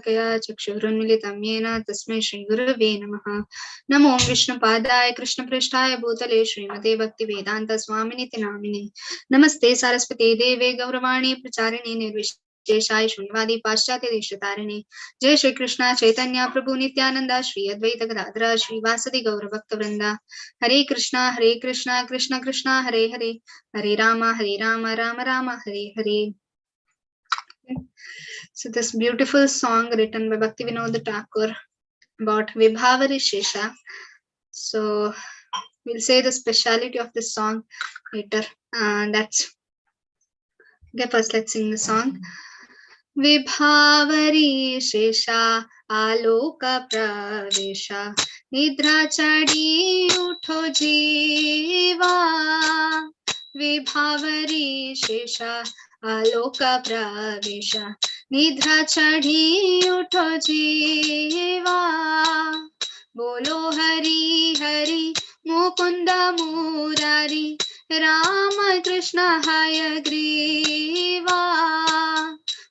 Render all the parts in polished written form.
कया चक्षुरुन्मिलितं येन तस्मै श्रीगुरवे नमः। नमो विष्णुपादाय कृष्णपृष्ठाय भूतले श्रीमते भक्तिवेदान्त स्वामिनिति नामिने। नमस्ते सरस्वती देवे गौरवाणी प्रचारिणे निर्विशेषाय शून्यवादी पाश्चात्य देशतारिणे। जय श्री कृष्ण चैतन्य प्रभु नित्यानंद श्री अद्वैत गदाधर श्रीवासदि गौर भक्त वृंदा। हरे कृष्णा कृष्ण कृष्णा हरे हरे, हरे Ram Ram Ram Hare Hare. So this beautiful song written by Bhaktivinoda Thakur about Vibhavari Shesha. So we'll say the speciality of this song later. That's okay. First, let's sing the song. Vibhavari Shesha Aloka Pravesha Nidra Chadi Utho Jiva Vibhavari Shesha Aloka Pravesha Nidra Chadi Utho Jiva Bolo Hari Hari Mukunda Murari Rama Krishna Hayagriva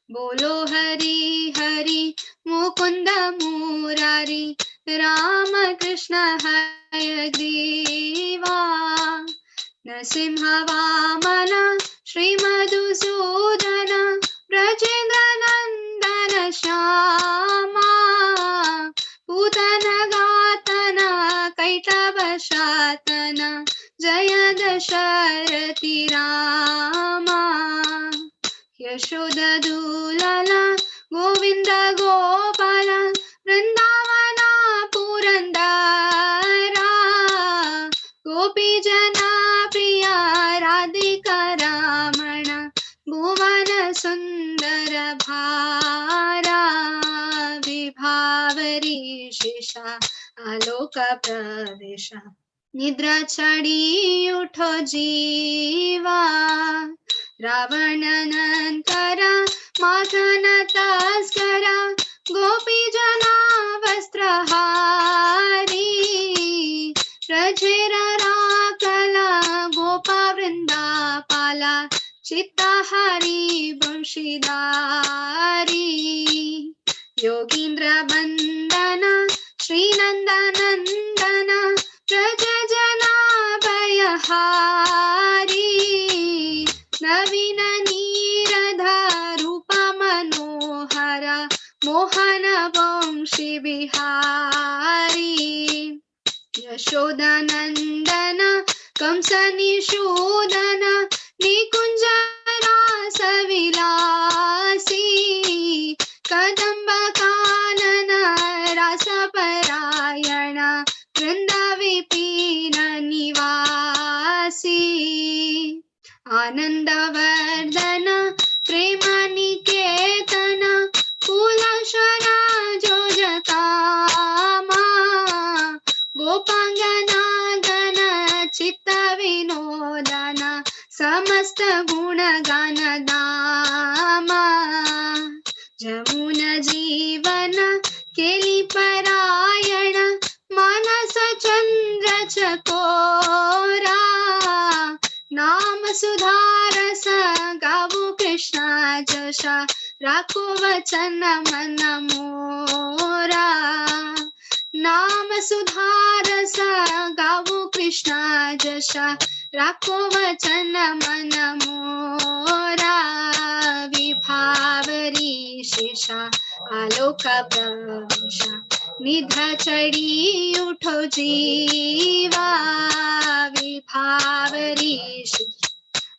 Bolo Hari Hari Mukunda Murari Rama Krishna Hayagriva Narasimha Vamana Shri Madhusudana Brajendra Nandana Shama Putana Gatana Kaitava Shatana Jaya Dasharati Rama Yashoda Dulala Govinda Gopala Vrindavana Purandara Gopi Jana Priya Radhika Ramana Bhuvana Sundara Bhara Vibhavari Shesha Aloka Pravesha Nidra Chadi Utho Jiva Ravananantara Madhana Taskara Gopi Jana Vastrahari Rajera Rakala Gopa Vrinda Pala Chittahari Bunshidari Yogindra Bandana Shri Nandanandana Rajajana Bayahari Navina Niradha Rupa Manohara Mohana Vamshi Bihari Yashoda Nandana Kamsa Nishudana Nikunjara Savilasi Kadamba Kanana Rasa Parayana Vrindavipina Nivasi Anandavardhana Premaniketana Kulashana Jojatama Gopangana Gana Chitta Vinodana Samasta Guna Gana Dama Jamuna Jivana Keli Parayana Manasa Chandra Chakora Nam Sudharasa Gavu Krishna Jasha Rakho Vachana Manamora Nam Sudharasa Gavu Krishna Jasha Rakho Vachana Manamora Vibhavari Shesha Aloka Pravesha Nidra Chadi Utho Jiva Vibhavari Shesha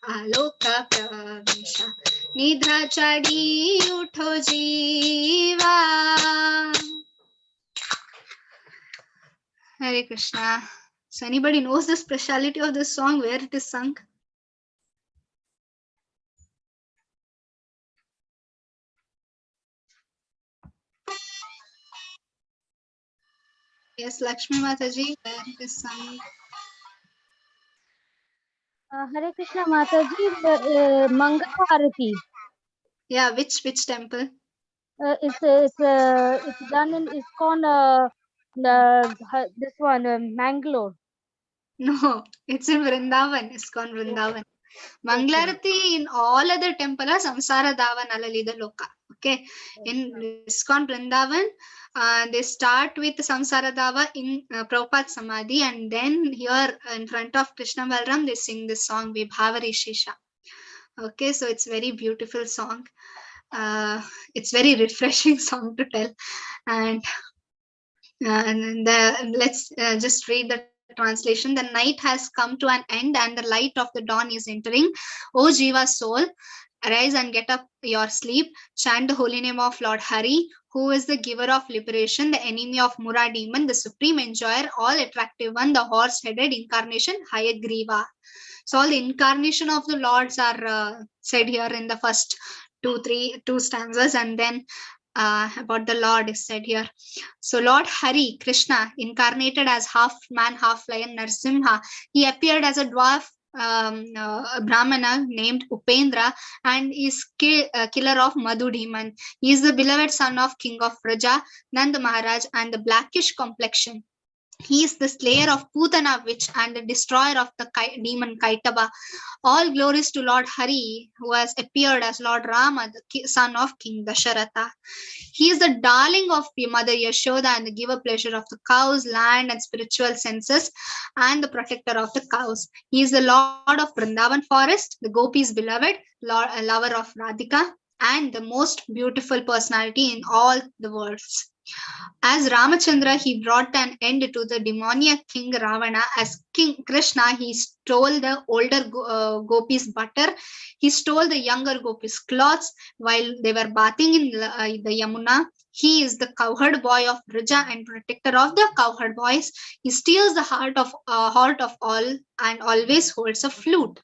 Aloka Pravesha Nidra Chadi Utho Jiva. Hare Krishna. So anybody knows the speciality of this song, where it is sung? Yes, Lakshmi Mataji, where it is sung? Hare Krishna Mataji, Mangalarati. Yeah, which temple? It's done in ISKCON, this one, Mangalore. No, it's in Vrindavan, ISKCON Vrindavan. Mangalarati in all other temples, Samsara Davan Alalida Loka. Okay, in ISKCON Vrindavan, they start with Samsara Dava in Prabhupada Samadhi, and then here in front of Krishna Balram, they sing this song Vibhavari Shisha. Okay, so it's very beautiful song. It's very refreshing song to tell, and let's just read the translation. The night has come to an end, and the light of the dawn is entering. O Jiva soul, arise and get up your sleep. Chant the holy name of Lord Hari, who is the giver of liberation, the enemy of Mura demon, the supreme enjoyer, all attractive one, the horse-headed incarnation, Hayagriva. So all the incarnation of the lords are said here in the first two stanzas, and then about the Lord is said here. So Lord Hari, Krishna, incarnated as half man, half lion, Narsimha, he appeared as a dwarf a Brahmana named Upendra, and is killer of Madhu demon. He is the beloved son of King of Raja, Nand Maharaj, and the blackish complexion. He is the slayer of Putana witch and the destroyer of the demon Kaitaba. All glories to Lord Hari, who has appeared as Lord Rama, the son of King Dasharatha. He is the darling of Mother Yashoda and the giver pleasure of the cows, land, and spiritual senses, and the protector of the cows. He is the Lord of Vrindavan forest, the gopis' beloved, lover of Radhika, and the most beautiful personality in all the worlds. As Ramachandra, he brought an end to the demoniac King Ravana. As King Krishna, he stole the older gopis' butter. He stole the younger gopis' clothes while they were bathing in the Yamuna. He is the cowherd boy of Brija and protector of the cowherd boys. He steals the heart of all and always holds a flute.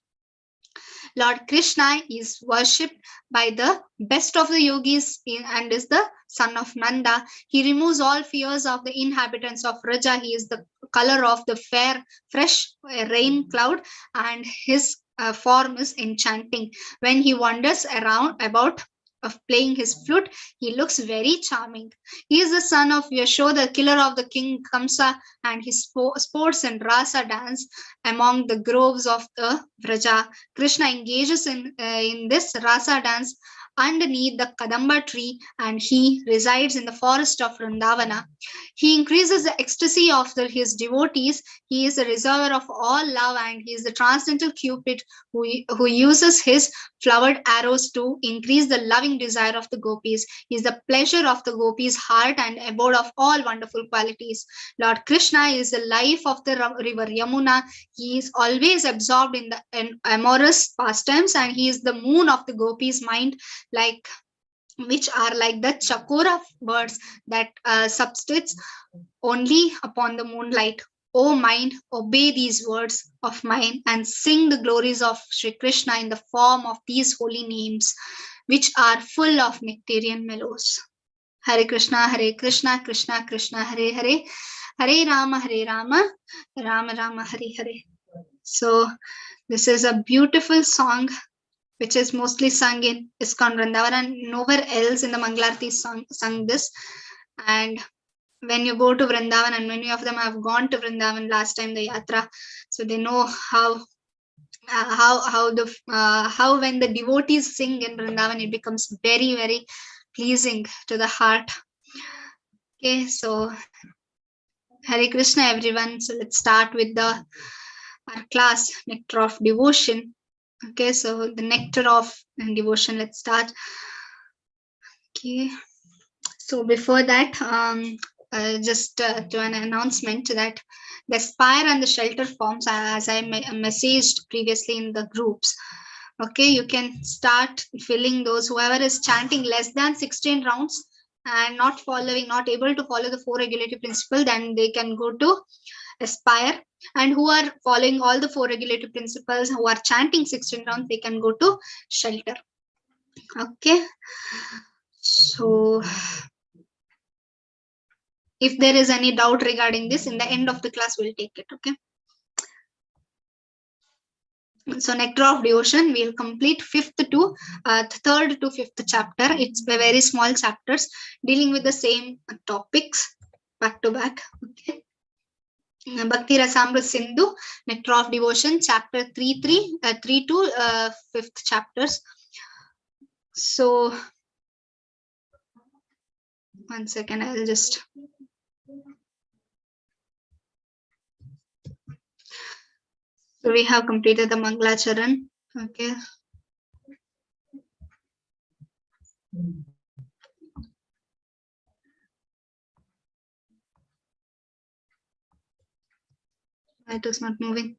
Lord Krishna is worshipped by the best of the yogis and is the son of Nanda. He removes all fears of the inhabitants of Raja. He is the color of the fair, fresh rain cloud, and his form is enchanting. When he wanders around about of playing his flute, he looks very charming. He is the son of Yashoda, killer of the king Kamsa, and he sports in rasa dance among the groves of the Vraja. Krishna engages in this rasa dance underneath the Kadamba tree, and he resides in the forest of Vrindavana. He increases the ecstasy of his devotees. He is the reservoir of all love, and he is the transcendental Cupid who uses his flowered arrows to increase the loving desire of the gopis. He is the pleasure of the gopis' heart and abode of all wonderful qualities. Lord Krishna is the life of the river Yamuna. He is always absorbed in the amorous pastimes, and he is the moon of the gopis' mind, which are like the chakora birds that subsists only upon the moonlight. O mind, obey these words of mine and sing the glories of Sri Krishna in the form of these holy names, which are full of nectarian mellows. Hare Krishna, Krishna Krishna, Hare Hare, Hare Rama, Rama Rama, Hare Hare. So this is a beautiful song which is mostly sung in ISKCON Vrindavan, and nowhere else in the Mangalarti sung this. And when you go to Vrindavan, and many of them have gone to Vrindavan last time, the yatra, so they know how when the devotees sing in Vrindavan, it becomes very, very pleasing to the heart. Okay, so Hare Krishna, everyone. So let's start with our class, Nectar of Devotion. Okay, so the nectar of devotion, let's start. Okay, so before that, just to an announcement that the Aspire and the Shelter forms, as I messaged previously in the groups. Okay, you can start filling those. Whoever is chanting less than 16 rounds and not able to follow the 4 regulative principle, then they can go to Aspire. And who are following all the 4 regulative principles, who are chanting 16 rounds, they can go to Shelter. Okay, so if there is any doubt regarding this, in the end of the class we'll take it. Okay, so Nectar of Devotion, we'll complete 3rd to 5th chapter. It's very small chapters dealing with the same topics back to back. Okay, Bhakti Rasamrita Sindhu, Nectar of Devotion, chapter 3 to 5th chapters. So 1 second, I'll just. So we have completed the Mangalacharan. Okay. It is not moving.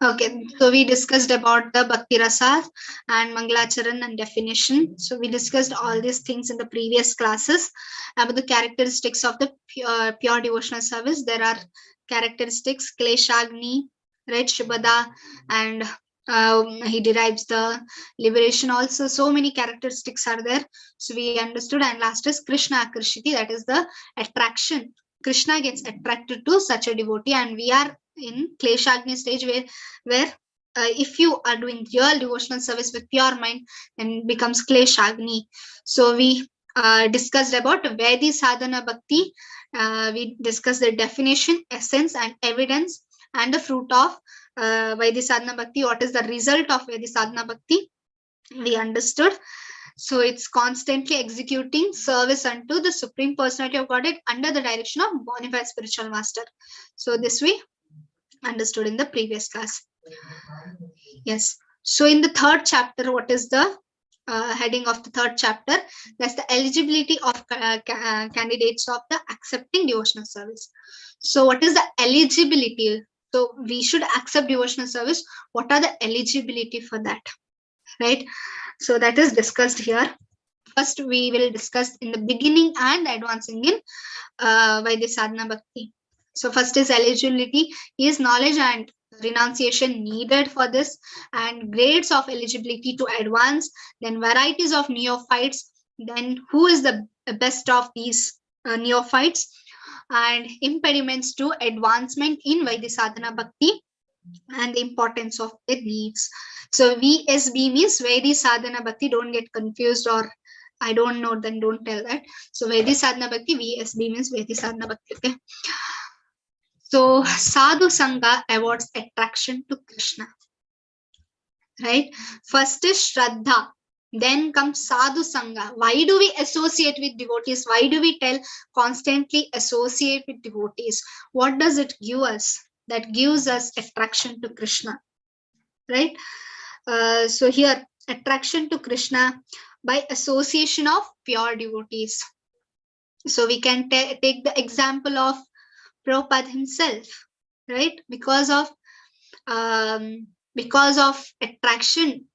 Okay, so we discussed about the Bhakti Rasa and Mangalacharan and definition. So we discussed all these things in the previous classes about the characteristics of the pure devotional service. There are characteristics, Kleshagni, right, Shubhada, and he derives the liberation also. So many characteristics are there. So we understood. And last is Krishna Akrishiti, that is the attraction. Krishna gets attracted to such a devotee, and we are in Kleshagni stage where if you are doing real devotional service with pure mind, then becomes Kleshagni. So we discussed about Vaidhi Sadhana Bhakti. We discussed the definition, essence, and evidence, and the fruit of Vaidhi Sadhana Bhakti. What is the result of Vaidhi Sadhana Bhakti? We understood. So it's constantly executing service unto the Supreme Personality of Godhead under the direction of bona fide spiritual master. So this we understood in the previous class. Yes. So in the third chapter, what is the heading of the third chapter? That's the eligibility of candidates of the accepting devotional service. So what is the eligibility? So we should accept devotional service. What are the eligibility for that? Right? So that is discussed here. First, we will discuss in the beginning and advancing in Vaidhi Sadhana Bhakti. So first is eligibility. Is knowledge and renunciation needed for this, and grades of eligibility to advance, then varieties of neophytes, then who is the best of these neophytes, and impediments to advancement in Vaidhi Sadhana Bhakti, and the importance of the needs. So VSB means Vaidhi Sadhana Bhakti. Don't get confused, or I don't know, then don't tell that. So Vaidhi Sadhana Bhakti, VSB means Vaidhi Sadhana Bhakti. Okay. So Sadhu Sangha awards attraction to Krishna. Right? First is Shraddha. Then comes Sadhu Sangha. Why do we associate with devotees? Why do we tell constantly associate with devotees? What does it give us? That gives us attraction to Krishna. Right? So here, attraction to Krishna by association of pure devotees. So we can take the example of Prabhupada himself, right? Because of attraction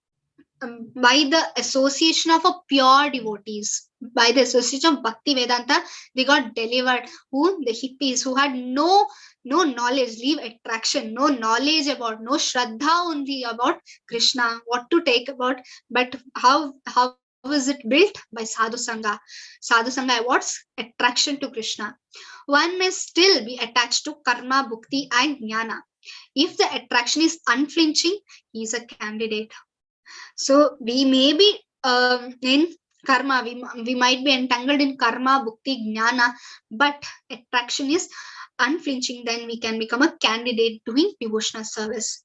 by the association of a pure devotees, by the association of Bhakti Vedanta, they got delivered. Who? The hippies who had no knowledge, leave attraction, no knowledge about, no Shraddha only about Krishna, what to take about, but how is it built? By Sadhu Sangha. Sadhu Sangha awards attraction to Krishna. One may still be attached to karma, bhukti, and jnana. If the attraction is unflinching, he is a candidate. So we may be in karma, we might be entangled in karma, bhukti, jnana, but attraction is unflinching, then we can become a candidate doing devotional service.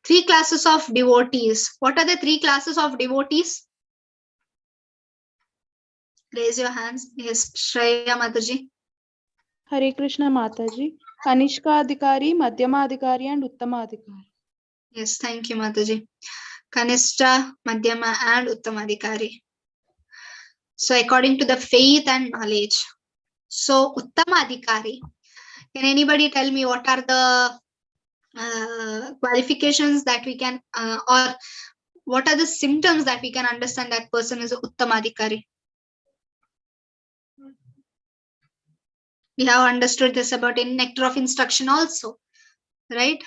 3 classes of devotees. What are the 3 classes of devotees? Raise your hands. Yes, Shreya Mataji. Hare Krishna Mataji. Kanishka Adhikari, Madhyama Adhikari, and Uttama Adhikari. Yes, thank you, Mataji. Kanishta, Madhyama, and Uttama Adhikari. So according to the faith and knowledge. So Uttama Adhikari. Can anybody tell me what are the qualifications that we can, or what are the symptoms that we can understand that person is a Uttama Adhikari? We have understood this about in Nectar of Instruction also, right?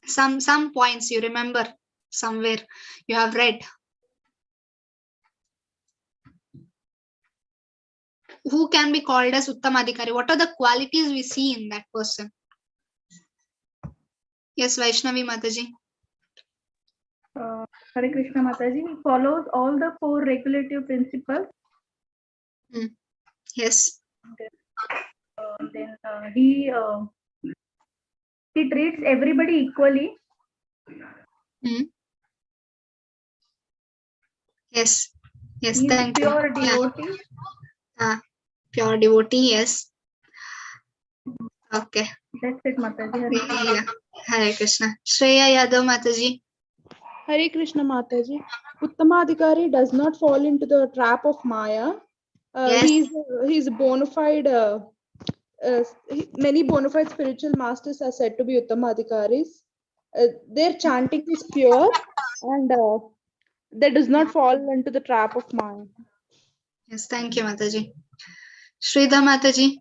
Some points you remember somewhere you have read. Who can be called as Uttama Adhikari? What are the qualities we see in that person? Yes, Vaishnavi Mataji. Hare Krishna Mataji, he follows all the 4 regulative principles. Yes. Then he treats everybody equally. Yes. Yes. He is Thank pure you. devotee. Yeah. pure devotee. Yes. Okay. That's it, Mataji. Hare Krishna. Yeah. Hare Krishna. Shreya Yadav Mataji. Hare Krishna Mataji. Uttamadhikari does not fall into the trap of Maya. Yes. He's bona fide. Many bona fide spiritual masters are said to be Uttamadhikaris. Their chanting is pure and they does not fall into the trap of Maya. Yes. Thank you, Mataji. Sridhar Mataji.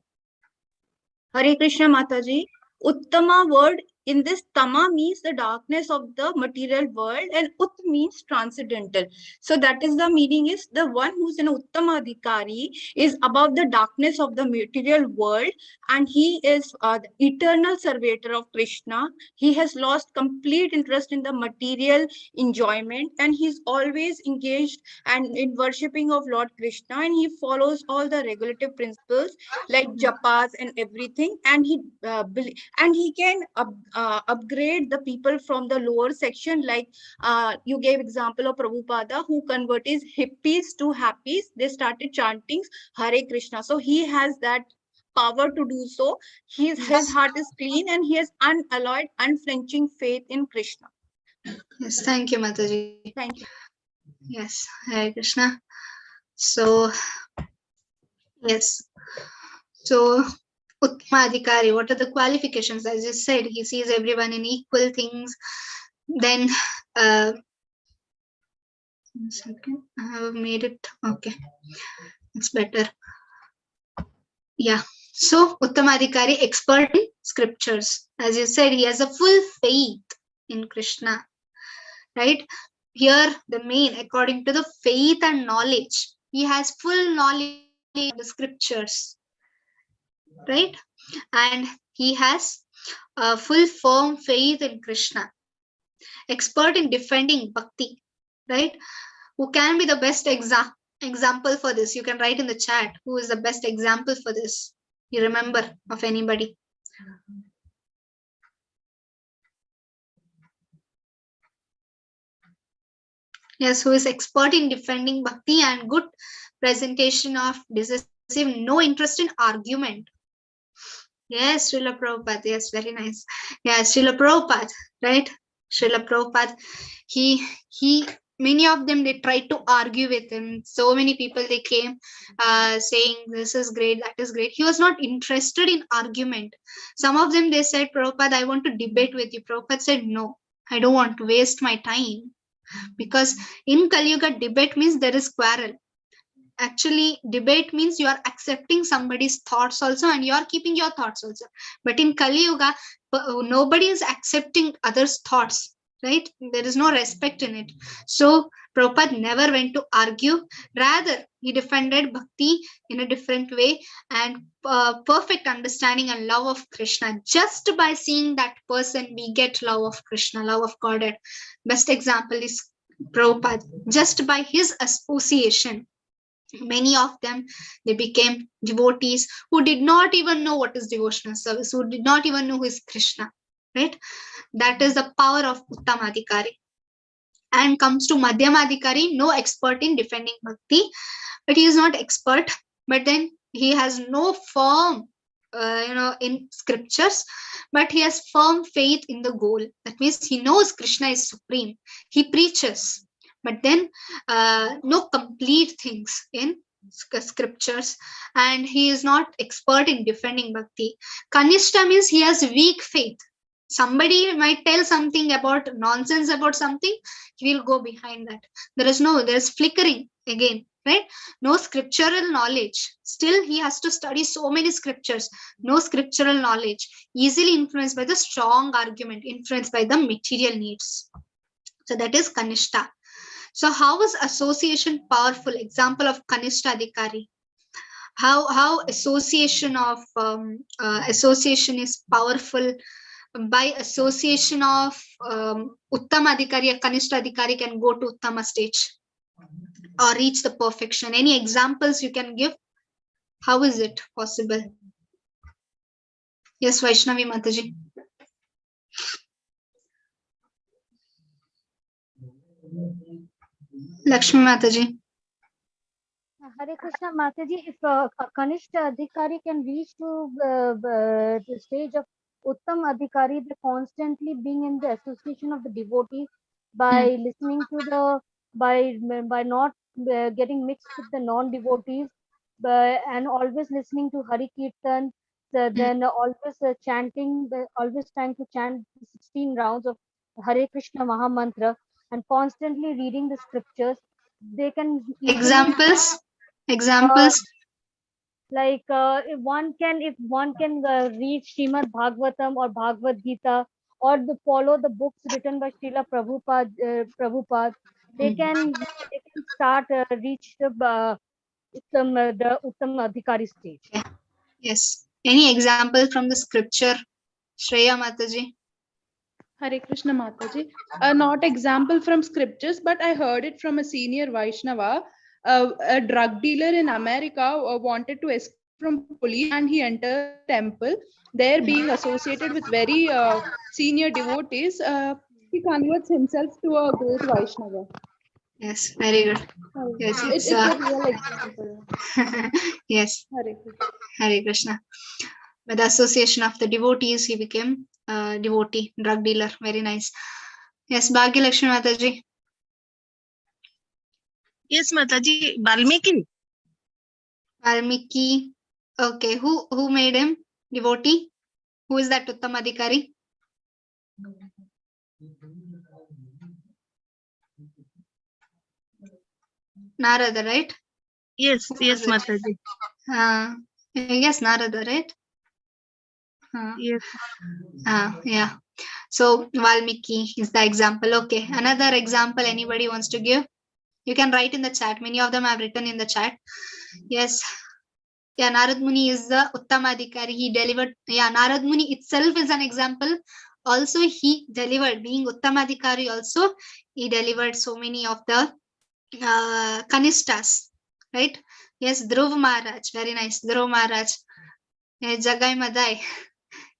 Hare Krishna Mataji. Uttama word in this tama means the darkness of the material world and ut means transcendental. So that is the meaning is the one who's an Uttamadhikari is above the darkness of the material world and he is the eternal servitor of Krishna. He has lost complete interest in the material enjoyment and he's always engaged and in worshipping of Lord Krishna and he follows all the regulative principles like japas and everything and he can upgrade the people from the lower section like you gave example of Prabhupada who converted hippies to happies. They started chanting Hare Krishna, so he has that power to do so. His heart is clean and he has unalloyed unflinching faith in Krishna. Yes. Thank you, Mataji. Thank you. Yes. Hare Krishna. So, yes. So, Uttamadhikari, what are the qualifications? As you said, he sees everyone in equal things. Then, 1 second, I have made it. Okay, it's better. Yeah. So, Uttamadhikari, expert in scriptures. As you said, he has a full faith in Krishna. Right? Here, the main, according to the faith and knowledge, he has full knowledge of the scriptures. Right? And he has a full firm faith in Krishna. Expert in defending bhakti. Right? Who can be the best example for this? You can write in the chat who is the best example for this. You remember of anybody? Yes, who is expert in defending bhakti and good presentation of decisive, no interest in argument. Yes, Srila Prabhupada. Yes, very nice. Yeah, Srila Prabhupada, right? Srila Prabhupada, many of them, they tried to argue with him. So many people, they came saying, this is great, that is great. He was not interested in argument. Some of them, they said, Prabhupada, I want to debate with you. Prabhupada said, no, I don't want to waste my time. Because in Kali Yuga, debate means there is quarrel. Actually, debate means you are accepting somebody's thoughts also and you are keeping your thoughts also. But in Kali Yuga, nobody is accepting others' thoughts, right? There is no respect in it. So Prabhupada never went to argue. Rather, he defended bhakti in a different way and perfect understanding and love of Krishna. Just by seeing that person, we get love of Krishna, love of Godhead. Best example is Prabhupada. Just by his association, many of them, they became devotees who did not even know what is devotional service, who did not even know who is Krishna, right? That is the power of Uttamadhikari. And comes to Madhyamadhikari, no expert in defending bhakti, but he is not expert, but then he has no firm in scriptures, but he has firm faith in the goal. That means he knows Krishna is supreme. He preaches, but then no complete things in scriptures, and he is not expert in defending bhakti. Kanishta means he has weak faith. Somebody might tell something about nonsense about something, he will go behind that. There's flickering again, right? No scriptural knowledge. Still, he has to study so many scriptures. No scriptural knowledge. Easily influenced by the strong argument, influenced by the material needs. So that is Kanishta. So how is association powerful? Example of Kanishta Adhikari. How association of association is powerful. By association of Uttama Adhikari, a Kanishta Adhikari can go to Uttama stage or reach the perfection. Any examples you can give? How is it possible? Yes, Vaishnavi Mataji. Lakshmi Mataji. Hare Krishna Mataji, if a Kanishta Adhikari can reach to the stage of Uttam Adhikari, they constantly being in the association of the devotee by listening to the by not getting mixed with the non-devotees, and always listening to Hari Kirtan, then always chanting, always trying to chant 16 rounds of Hare Krishna Maha Mantra, and constantly reading the scriptures. They can easily Examples? uh, Examples? if one can read Srimad Bhagavatam or Bhagavad Gita, or follow the books written by Srila Prabhupada, they can start reach the Uttam Adhikari stage. Okay. Yes. Any example from the scripture? Shreya Mataji? Hare Krishna Mataji. Not example from scriptures, but I heard it from a senior Vaishnava. A drug dealer in America wanted to escape from police, and he entered the temple. There, being associated with very senior devotees, he converts himself to a great Vaishnava. Yes, very good. Yes, It's a real example. yes, Hare Krishna. Hare Krishna. With the association of the devotees, he became a devotee, drug dealer. Very nice. Yes, Bhagya Lakshmi Mataji. Yes, Mataji, Valmiki. Valmiki. Okay, who made him devotee? Who is that Uttam Adhikari? Narada, right? Yes, yes, Mataji. Yes, Narada, right? Yes. Yeah. So Valmiki is the example. Okay. Another example anybody wants to give? You can write in the chat. Many of them have written in the chat. Yes. Yeah, Narad Muni is the Uttamadhikari. He delivered. Yeah, Narad Muni itself is an example. Also, he delivered. Being Uttamadhikari also, he delivered so many of the Kanishtas. Right? Yes, Dhruv Maharaj. Very nice. Dhruv Maharaj. Jagai Madai.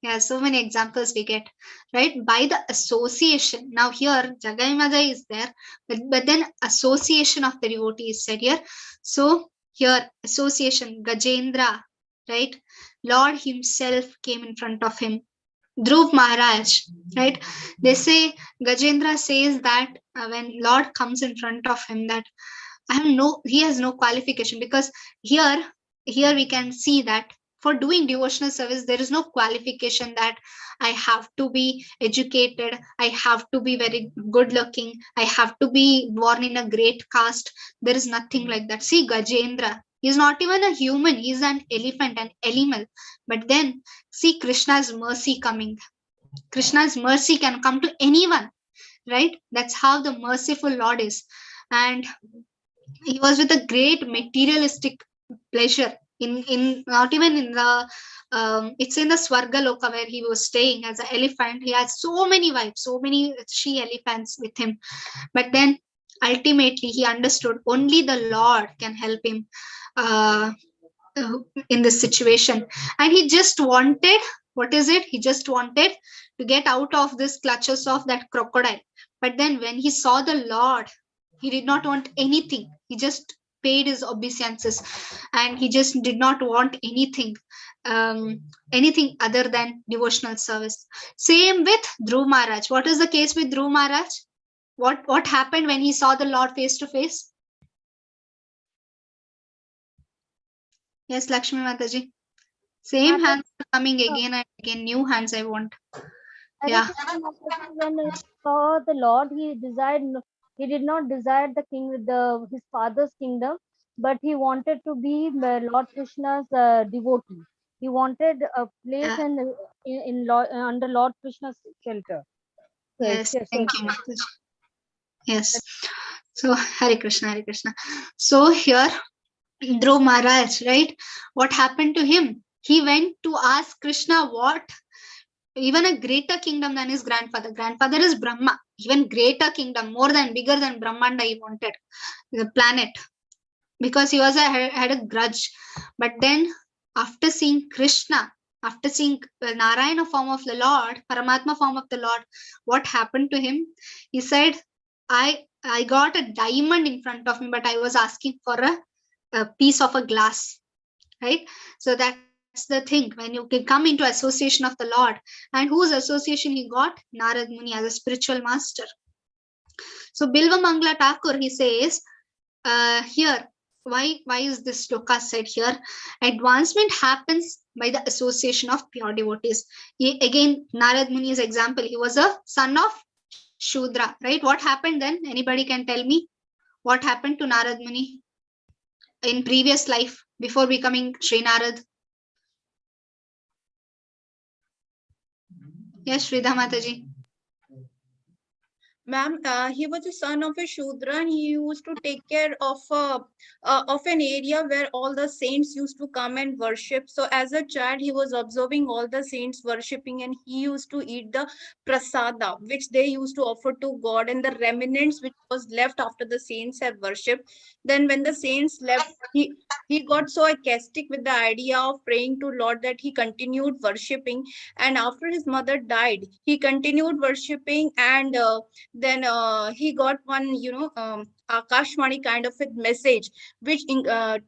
Yeah, so many examples we get, right? By the association. Now here, Jagai Madai is there, but then association of the devotee is said here. So here, association, Gajendra, right? Lord himself came in front of him. Dhruv Maharaj, right? They say, Gajendra says that when Lord comes in front of him, that he has no qualification, because here we can see that for doing devotional service, there is no qualification that I have to be educated, I have to be very good looking, I have to be born in a great caste. There is nothing like that. See, Gajendra, he's not even a human, he's an elephant, an animal. But then see Krishna's mercy coming. Krishna's mercy can come to anyone, right? That's how the merciful Lord is. And he was with a great materialistic pleasure in not even in the it's in the Swarga Loka where he was staying as an elephant. He had so many wives, so many she elephants with him. But then ultimately he understood only the Lord can help him uh, in this situation. And he just wanted, what is it? He just wanted to get out of this clutches of that crocodile. But then when he saw the Lord, he did not want anything. He just paid his obeisances, and he just did not want anything other than devotional service. Same with Dhruv Maharaj. What is the case with Dhruv Maharaj? What happened when he saw the Lord face to face? Yes, Lakshmi Mataji. Same hands are coming again and again. New hands I want. Yeah. When he saw the Lord, he did not desire his father's kingdom, but he wanted to be Lord Krishna's devotee. He wanted a place under Lord Krishna's shelter. Yes, thank you, Mataji. Yes. So Hare Krishna, Hare Krishna. So here, Dhruv Maharaj, right? What happened to him? He went to ask Krishna what? Even a greater kingdom than his grandfather. Grandfather is Brahma. Even greater kingdom, bigger than Brahmanda he wanted. The planet. Because he had a grudge. But then after seeing Krishna, after seeing the Narayana form of the Lord, Paramatma form of the Lord, what happened to him? He said, I got a diamond in front of me, but I was asking for a a piece of a glass, right? So that's the thing, when you can come into association of the Lord. And whose association he got? Narad Muni as a spiritual master. So Bilva Mangla Thakur, he says here, why is this shloka said here? Advancement happens by the association of pure devotees. Again, Narad Muni's example, he was a son of Shudra, right? What happened then? Anybody can tell me what happened to Narad Muni in previous life before becoming Sri Narad? Yes, Sridhar Mataji. Ma'am, he was a son of a Shudra, and he used to take care of an area where all the saints used to come and worship. So as a child, he was observing all the saints worshipping, and he used to eat the prasada, which they used to offer to God, and the remnants which was left after the saints have worshipped. Then when the saints left, he got so sarcastic with the idea of praying to Lord that he continued worshipping. And after his mother died, he continued worshipping, and then he got one, Akashvani kind of a message, which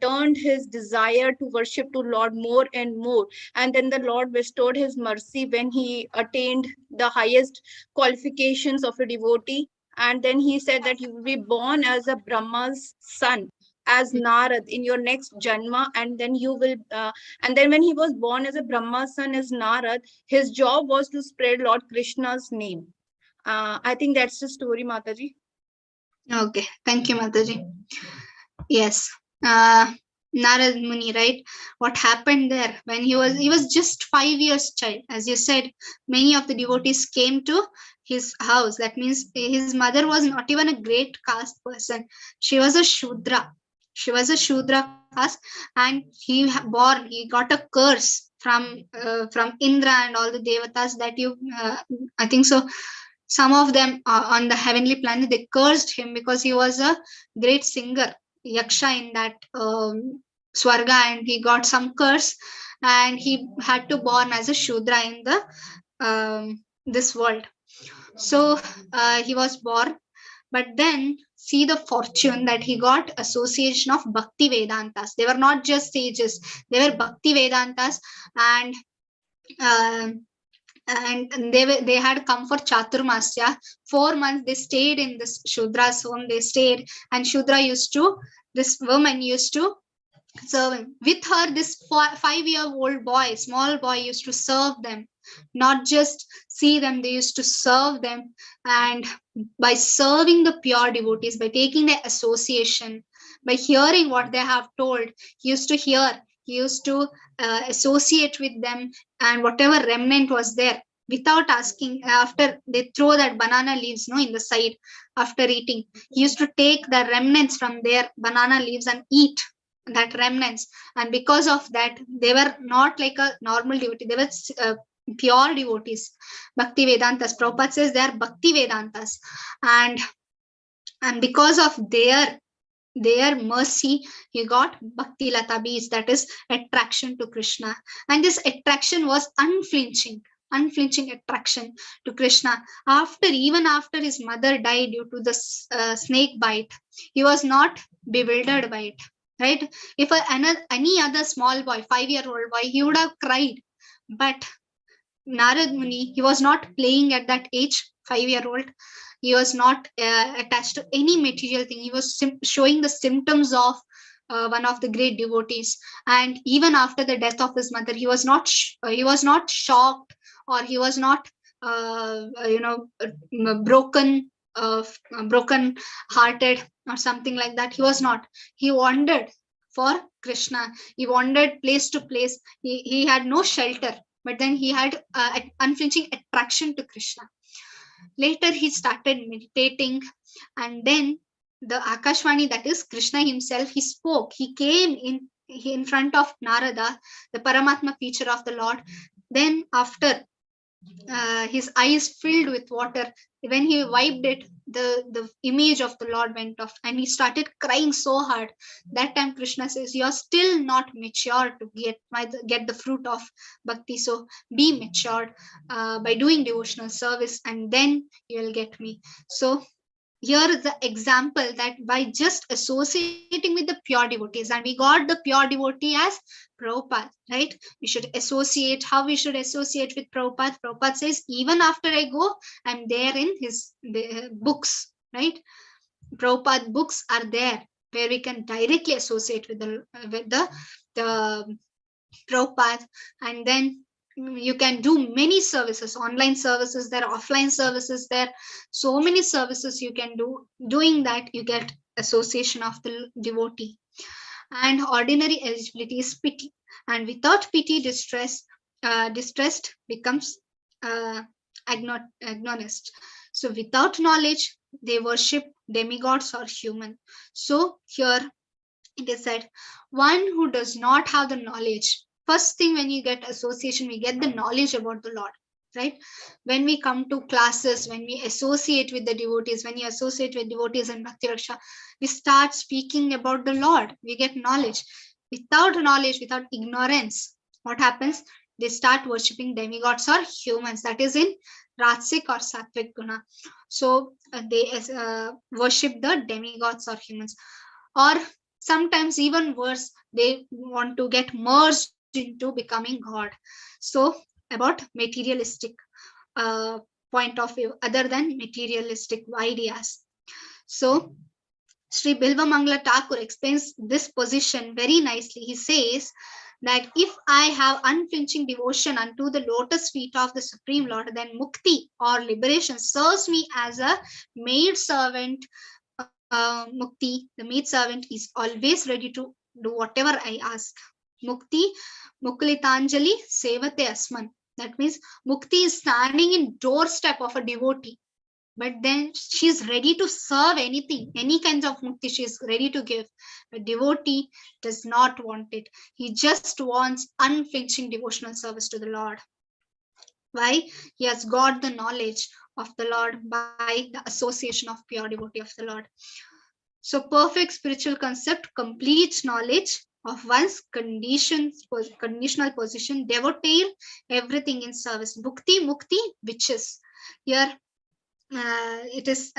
turned his desire to worship to Lord more and more. And then the Lord bestowed his mercy when he attained the highest qualifications of a devotee. And then he said that you will be born as a Brahma's son, as Narad in your next janma. And then you will and then when he was born as a Brahma's son as Narad, his job was to spread Lord Krishna's name. I think that's the story, Mataji. Okay, thank you, Mataji. Yes, Narad Muni, right? What happened there when he was just 5 years child, as you said. Many of the devotees came to his house. That means his mother was not even a great caste person. She was a Shudra. She was a Shudra caste, and he got a curse from Indra and all the devatas that I think so. Some of them on the heavenly planet, they cursed him because he was a great singer, yaksha in that swarga, and he got some curse, and he had to born as a shudra in the this world. So he was born, but then see the fortune that he got association of bhakti vedantas. They were not just sages, they were bhakti vedantas. And um and they had come for Chaturmasya. 4 months they stayed in this Shudra's home. They stayed, and Shudra this woman used to serve him. With her, this 5-year-old boy, small boy, used to serve them, not just see them. They used to serve them, and by serving the pure devotees, by taking their association, by hearing what they have told, he used to hear. He used to associate with them, and whatever remnant was there, without asking, after they throw that banana leaves, no, in the side after eating, he used to take the remnants from their banana leaves and eat that remnants. And because of that, they were not like a normal devotee, they were pure devotees, bhakti vedantas. Prabhupada says they are bhakti vedantas. And because of their mercy, he got bhakti lata bees, that is attraction to Krishna. And this attraction was unflinching attraction to Krishna. Even after his mother died due to the snake bite, he was not bewildered by it, right? If any other small boy, 5-year-old boy, he would have cried. But Narad Muni, he was not playing at that age, 5-year-old. He was not attached to any material thing. He was showing the symptoms of one of the great devotees. And even after the death of his mother, he was not shocked, or he was not broken hearted or something like that. He was not. He wandered for Krishna. He wandered place to place. He had no shelter, but then he had unflinching attraction to Krishna. Later he started meditating, and then the Akashvani, that is Krishna himself, he spoke. He came in front of Narada, the Paramatma feature of the Lord. Then after his eyes filled with water, when he wiped it, the image of the Lord went off, and he started crying so hard. That time Krishna says, you are still not mature to get the fruit of bhakti, so be matured by doing devotional service, and then you will get me. So here is the example that by just associating with the pure devotees, and we got the pure devotee as Prabhupada, right? We should associate, how we should associate with Prabhupada. Prabhupada says, even after I go, I'm there in his books, right? Prabhupada books are there where we can directly associate with the Prabhupada, and then you can do many services, online services there, offline services there, so many services you can do. Doing that, you get association of the devotee. And ordinary eligibility is pity, and without pity, distressed becomes agonist. So without knowledge, they worship demigods or human. So here it is said, one who does not have the knowledge. First thing, when you get association, we get the knowledge about the Lord, right? When we come to classes, when we associate with the devotees, when you associate with devotees in Bhakti Raksha, we start speaking about the Lord. We get knowledge. Without knowledge, without ignorance, what happens? They start worshipping demigods or humans. That is in Rajasic or Sattvic Guna. So they worship the demigods or humans. Or sometimes even worse, they want to get merged into becoming God. So about materialistic point of view, other than materialistic ideas. So Sri Bilvamangala Thakur explains this position very nicely. He says that if I have unflinching devotion unto the lotus feet of the Supreme Lord, then mukti or liberation serves me as a maid servant. Mukti, the maid servant, is always ready to do whatever I ask. Mukti, Mukulitanjali Sevate Asman. That means Mukti is standing in doorstep of a devotee, but then she's ready to serve anything, any kinds of mukti she is ready to give. A devotee does not want it. He just wants unflinching devotional service to the Lord. Why? He has got the knowledge of the Lord by the association of pure devotee of the Lord. So perfect spiritual concept, complete knowledge of one's conditional position, devote everything in service. Bhukti, mukti, witches. Here it is,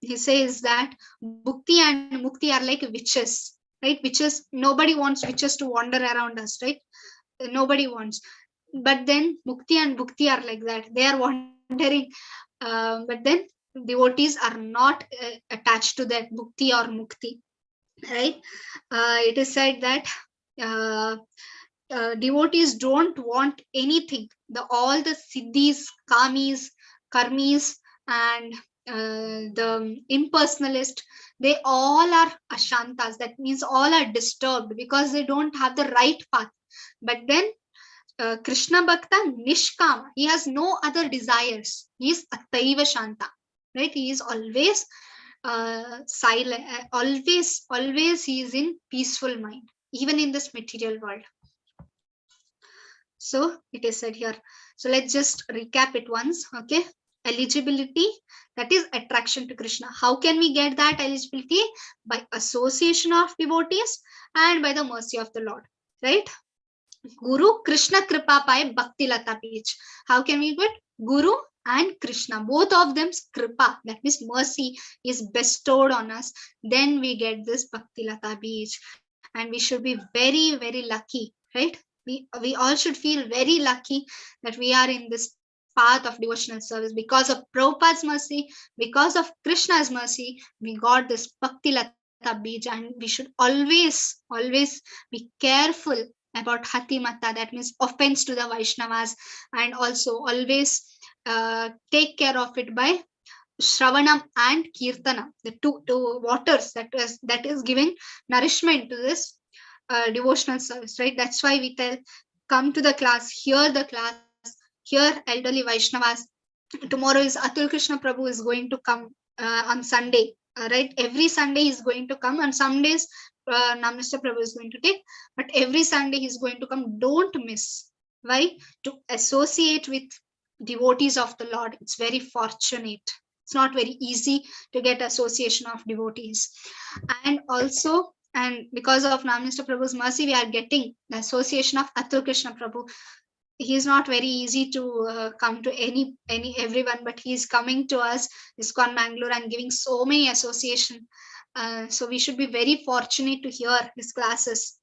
he says that bhukti and mukti are like witches, right? Witches, nobody wants witches to wander around us, right? Nobody wants. But then mukti and bhukti are like that. They are wandering. But then devotees are not attached to that bhukti or mukti, right? It is said that devotees don't want anything. All the siddhis, kamis, karmis, and the impersonalist, they all are ashantas. That means all are disturbed because they don't have the right path. But then Krishna Bhakta Nishkama, he has no other desires. He is Attaiva Shanta, right? He is always silent, always he is in peaceful mind, even in this material world. So it is said here. So let's just recap it once, okay? Eligibility, that is attraction to Krishna. How can we get that eligibility? By association of devotees and by the mercy of the Lord, right? Guru Krishna Kripa Pai Bhakti Lata Beach. How can we do it? Guru and Krishna, both of them's kripa, that means mercy, is bestowed on us. Then we get this Bhakti Lata Beach, and we should be very, very lucky, right? We all should feel very lucky that we are in this path of devotional service because of Prabhupada's mercy, because of Krishna's mercy. We got this Bhakti Lata Beach, and we should always be careful about hati mata, that means offense to the Vaishnavas, and also always take care of it by Shravanam and Kirtana, the two waters that is giving nourishment to this devotional service, right? That's why we tell, come to the class, hear the class, hear elderly Vaishnavas. Tomorrow is Atul Krishna Prabhu is going to come on Sunday, right? Every Sunday he's going to come, and some days Namaste Prabhu is going to take, but every Sunday he's going to come. Don't miss. Why? To associate with devotees of the Lord. It's very fortunate. It's not very easy to get association of devotees. And also, and because of Namaste Prabhu's mercy, we are getting the association of Atul Krishna Prabhu. he's not very easy to come to everyone, but he's coming to us, ISKCON Mangalore, and giving so many association. So we should be very fortunate to hear his classes,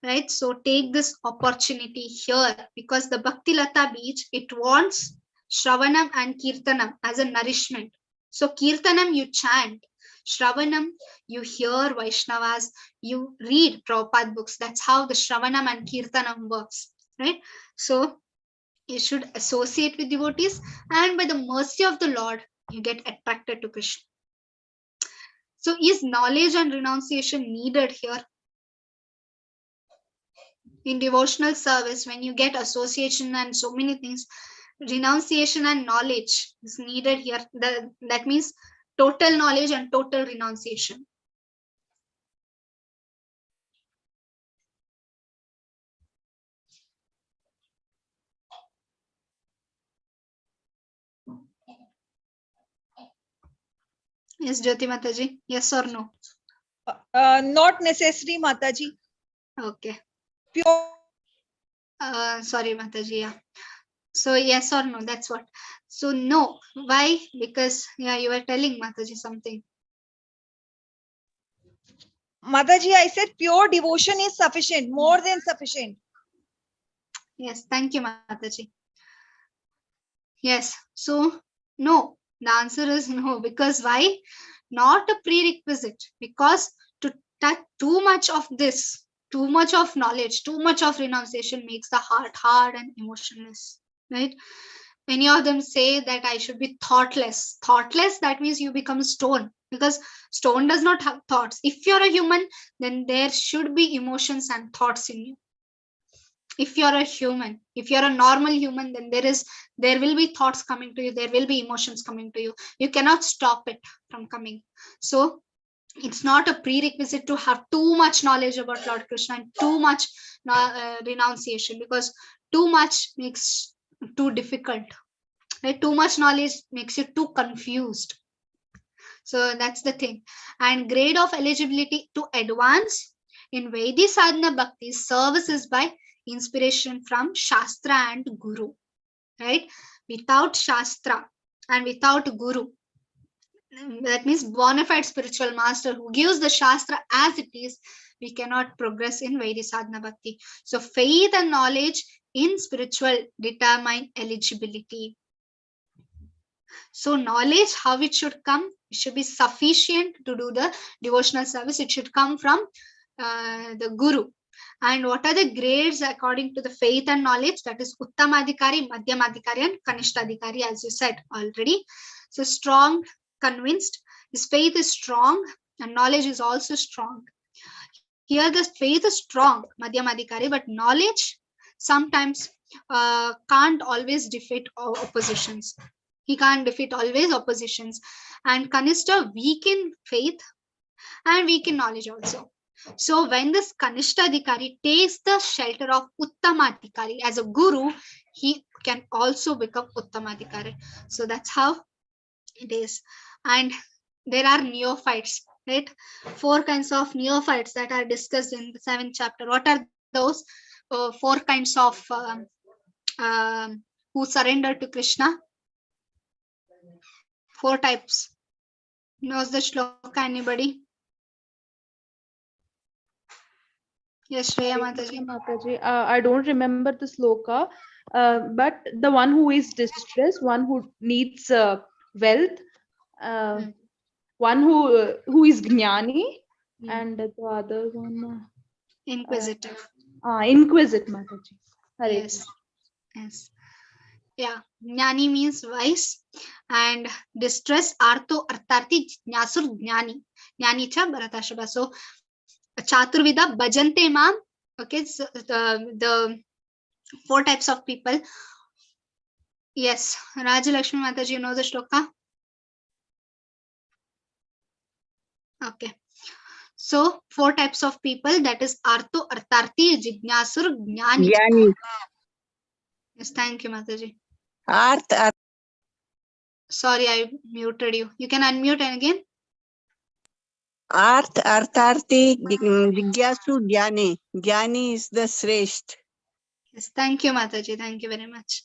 right? So take this opportunity here, because the Bhakti Lata Beach, it wants Shravanam and Kirtanam as a nourishment. So Kirtanam you chant, Shravanam you hear Vaishnavas, you read Prabhupada books. That's how the Shravanam and Kirtanam works, right? So you should associate with devotees, and by the mercy of the Lord, you get attracted to Krishna. So is knowledge and renunciation needed here? In devotional service, when you get association and so many things, renunciation and knowledge is needed here. That means total knowledge and total renunciation. Yes, Jyoti Mataji, yes or no? Not necessary, Mataji. Okay. Pure. Sorry, Mataji. Yeah. So yes or no, that's what. So no. Why? Because yeah, you were telling Mataji something. Mataji, I said pure devotion is sufficient, more than sufficient. Yes, thank you, Mataji. Yes, so no. The answer is no. Because why? Not a prerequisite. Because to touch too much of this, too much of knowledge, too much of renunciation makes the heart hard and emotionless, right? Many of them say that I should be thoughtless. Thoughtless, that means you become stone, because stone does not have thoughts. If you're a human, then there should be emotions and thoughts in you. If you're a human, if you're a normal human, then there will be thoughts coming to you, there will be emotions coming to you. You cannot stop it from coming. So it's not a prerequisite to have too much knowledge about Lord Krishna and too much renunciation, because too much makes too difficult, right? Too much knowledge makes you too confused. So that's the thing. And grade of eligibility to advance in Vaidhi Sadhana Bhakti services by inspiration from Shastra and Guru, right? Without Shastra and without Guru, that means bona fide spiritual master who gives the Shastra as it is, we cannot progress in Vaidhi Sadhana Bhakti. So faith and knowledge in spiritual determine eligibility. So knowledge, how it should come, it should be sufficient to do the devotional service. It should come from the Guru. And what are the grades according to the faith and knowledge? That is Uttamadhikari, Madhyamadhikari, and Kanishtadhikari, as you said already. So strong, convinced. His faith is strong and knowledge is also strong. Here the faith is strong, Madhyamadhikari, but knowledge sometimes can't always defeat oppositions. He can't defeat always oppositions. And Kanishta weak in faith and weak in knowledge also. So when this Kanishtadhikari takes the shelter of Uttamadhikari as a guru, he can also become Uttamadhikari. So that's how it is. And there are neophytes, right? 4 kinds of neophytes that are discussed in the 7th chapter. What are those 4 kinds of who surrender to Krishna? 4 types. Knows the shloka, anybody? Yes, Shreya Mataji. Mataji, I don't remember the sloka, but the one who is distressed, one who needs wealth, one who is gnani, and the other one Inquisitive. Inquisitive, Mataji. Yes. Yes. Yeah. Jnani means wise, and distress artho artarthi jnasur jnani. Jnani cha bharatashabha. So Chaturvida bhajante mam. Okay, so the 4 types of people. Yes, Rajalakshmi Mataji, you know the shloka? Okay. So 4 types of people, that is Artho, Artarthi, Jignasur, Jnani. Jnani. Yes, thank you, Mataji. Arth. Sorry, I muted you. You can unmute again. Artharthi, Jigyasu, Jnani. Jnani is the Sresht. Yes, thank you, Mataji. Thank you very much.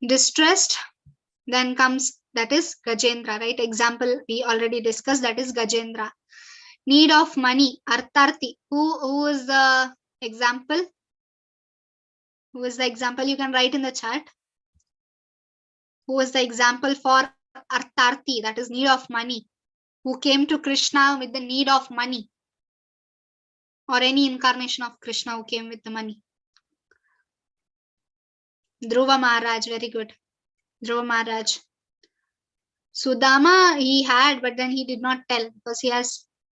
Distressed, then comes, that is Gajendra, right? Example we already discussed, that is Gajendra. Need of money, Artharthi. Who is the example? Who is the example? You can write in the chat. Who is the example for Artharthi, that is need of money? Who came to Krishna with the need of money? Or any incarnation of Krishna who came with the money? Dhruva Maharaj, very good. Dhruva Maharaj. Sudama he had, but then he did not tell because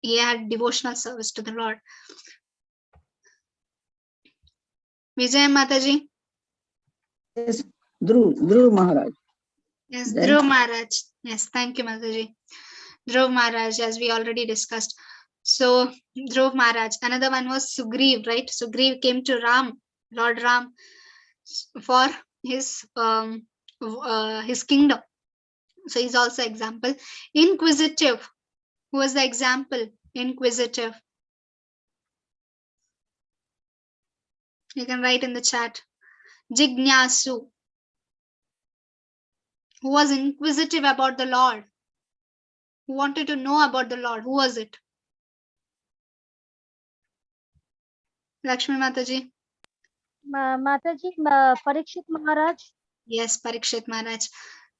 he had devotional service to the Lord. Vijay Mataji. Yes, Dhruv Maharaj. Yes, Then- Dhruv Maharaj. Yes, thank you, Mataji. Dhruv Maharaj, as we already discussed. So, Dhruv Maharaj. Another one was Sugriv, right? Sugriv came to Ram, Lord Ram, for his kingdom. So, he's also example. Inquisitive. Who was the example? Inquisitive. You can write in the chat. Jignasu. Who was inquisitive about the Lord? Who wanted to know about the Lord? Who was it? Lakshmi Mataji. Mataji, Parikshit Maharaj. Yes, Parikshit Maharaj.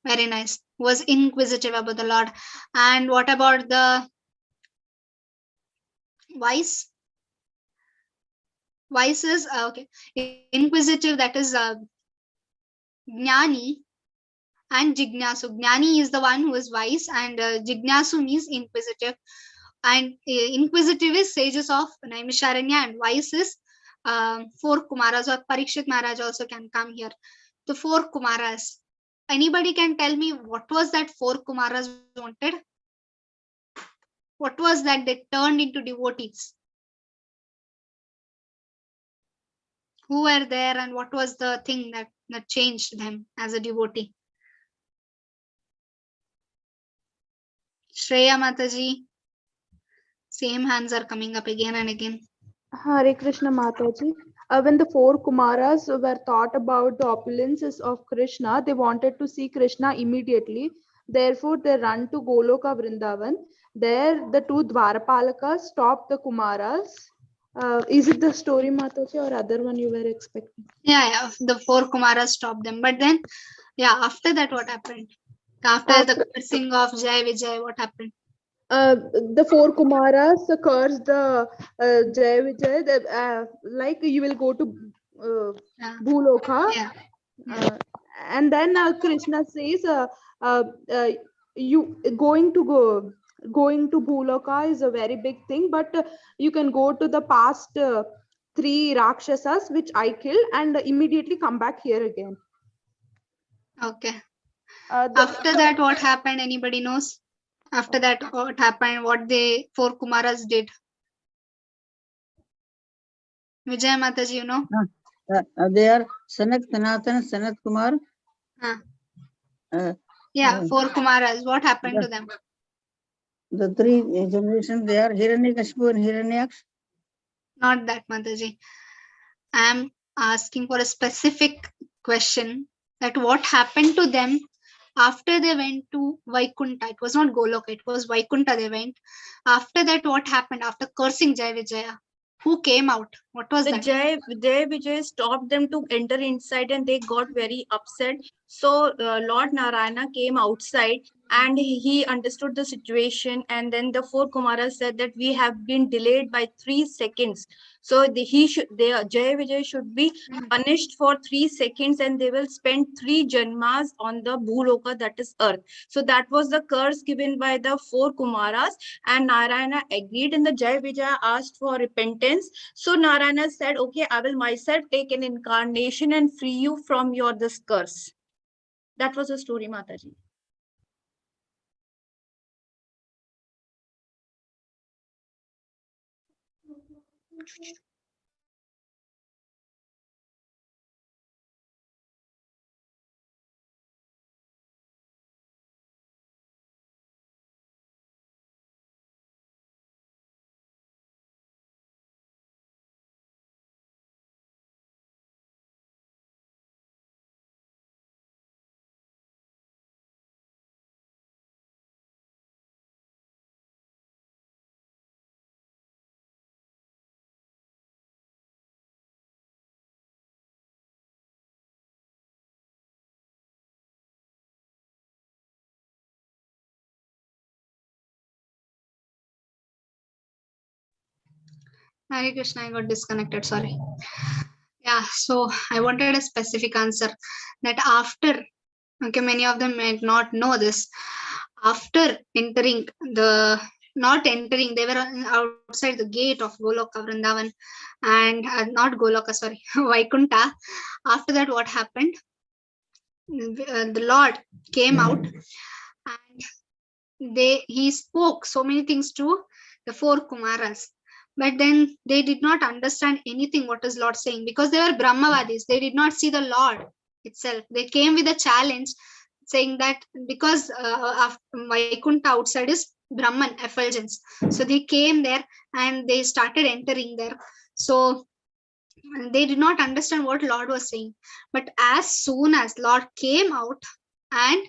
Very nice. Was inquisitive about the Lord. And what about the wise? Wise is okay. Inquisitive, that is Jnani and Jignasu. Jnani is the one who is wise, and Jignasu means inquisitive. And inquisitive is sages of Naimisharanya, and wise is 4 Kumaras, or Parikshit Maharaj also can come here. The 4 Kumaras. Anybody can tell me what was that 4 Kumaras wanted? What was that they turned into devotees? Who were there and what was the thing that changed them as a devotee? Shreya Mataji. Same hands are coming up again and again. Hare Krishna Mataji. When the 4 Kumaras were thought about the opulences of Krishna, they wanted to see Krishna immediately. Therefore, they ran to Goloka Vrindavan. There, the 2 Dwarapalakas stopped the Kumaras. Is it the story, Mataji, or other one you were expecting? Yeah, the 4 Kumaras stopped them. But then, yeah, after that, what happened? After the cursing of Jai Vijay, what happened? The 4 Kumaras cursed the Jai Vijay, like you will go to Bhuloka. Yeah. And then Krishna says, you going to Bhuloka is a very big thing, but you can go to the past 3 Rakshasas which I killed and immediately come back here again. Okay. After that, what happened? Anybody knows? After that, what happened? What the 4 Kumaras did? Vijay Mataji, you know? They are Sanat Sanatan, Sanat Kumar. Yeah, 4 Kumaras. What happened to them? The 3 generations, they are Hiranyakashipu and Hiranyaksh. Not that, Mataji. I am asking for a specific question, that what happened to them after they went to Vaikunta. It was not Goloka, it was Vaikunta they went. After that, what happened? After cursing Jai Vijaya, who came out? What was The that? Jai Vijay stopped them to enter inside and they got very upset. So Lord Narayana came outside and he understood the situation. And then the 4 Kumaras said that we have been delayed by 3 seconds. So Jai Vijay should be punished for 3 seconds and they will spend 3 janmas on the Bhuloka, that is earth. So that was the curse given by the 4 Kumaras, and Narayana agreed, and the Jai Vijaya asked for repentance. So Narayana said, okay, I will myself take an incarnation and free you from this curse. That was the story, Mataji. Hare Krishna, I got disconnected, sorry. Yeah, so I wanted a specific answer that after, okay, many of them might not know this. After entering not entering, they were outside the gate of Goloka Vrindavan and not Goloka, sorry, Vaikunta. After that, what happened? The Lord came out and he spoke so many things to the four Kumaras. But then they did not understand anything what is Lord saying because they were Brahmavadis. They did not see the Lord itself. They came with a challenge saying that because Vaikunta outside is Brahman, effulgence. So they came there and they started entering there. So they did not understand what Lord was saying. But as soon as Lord came out and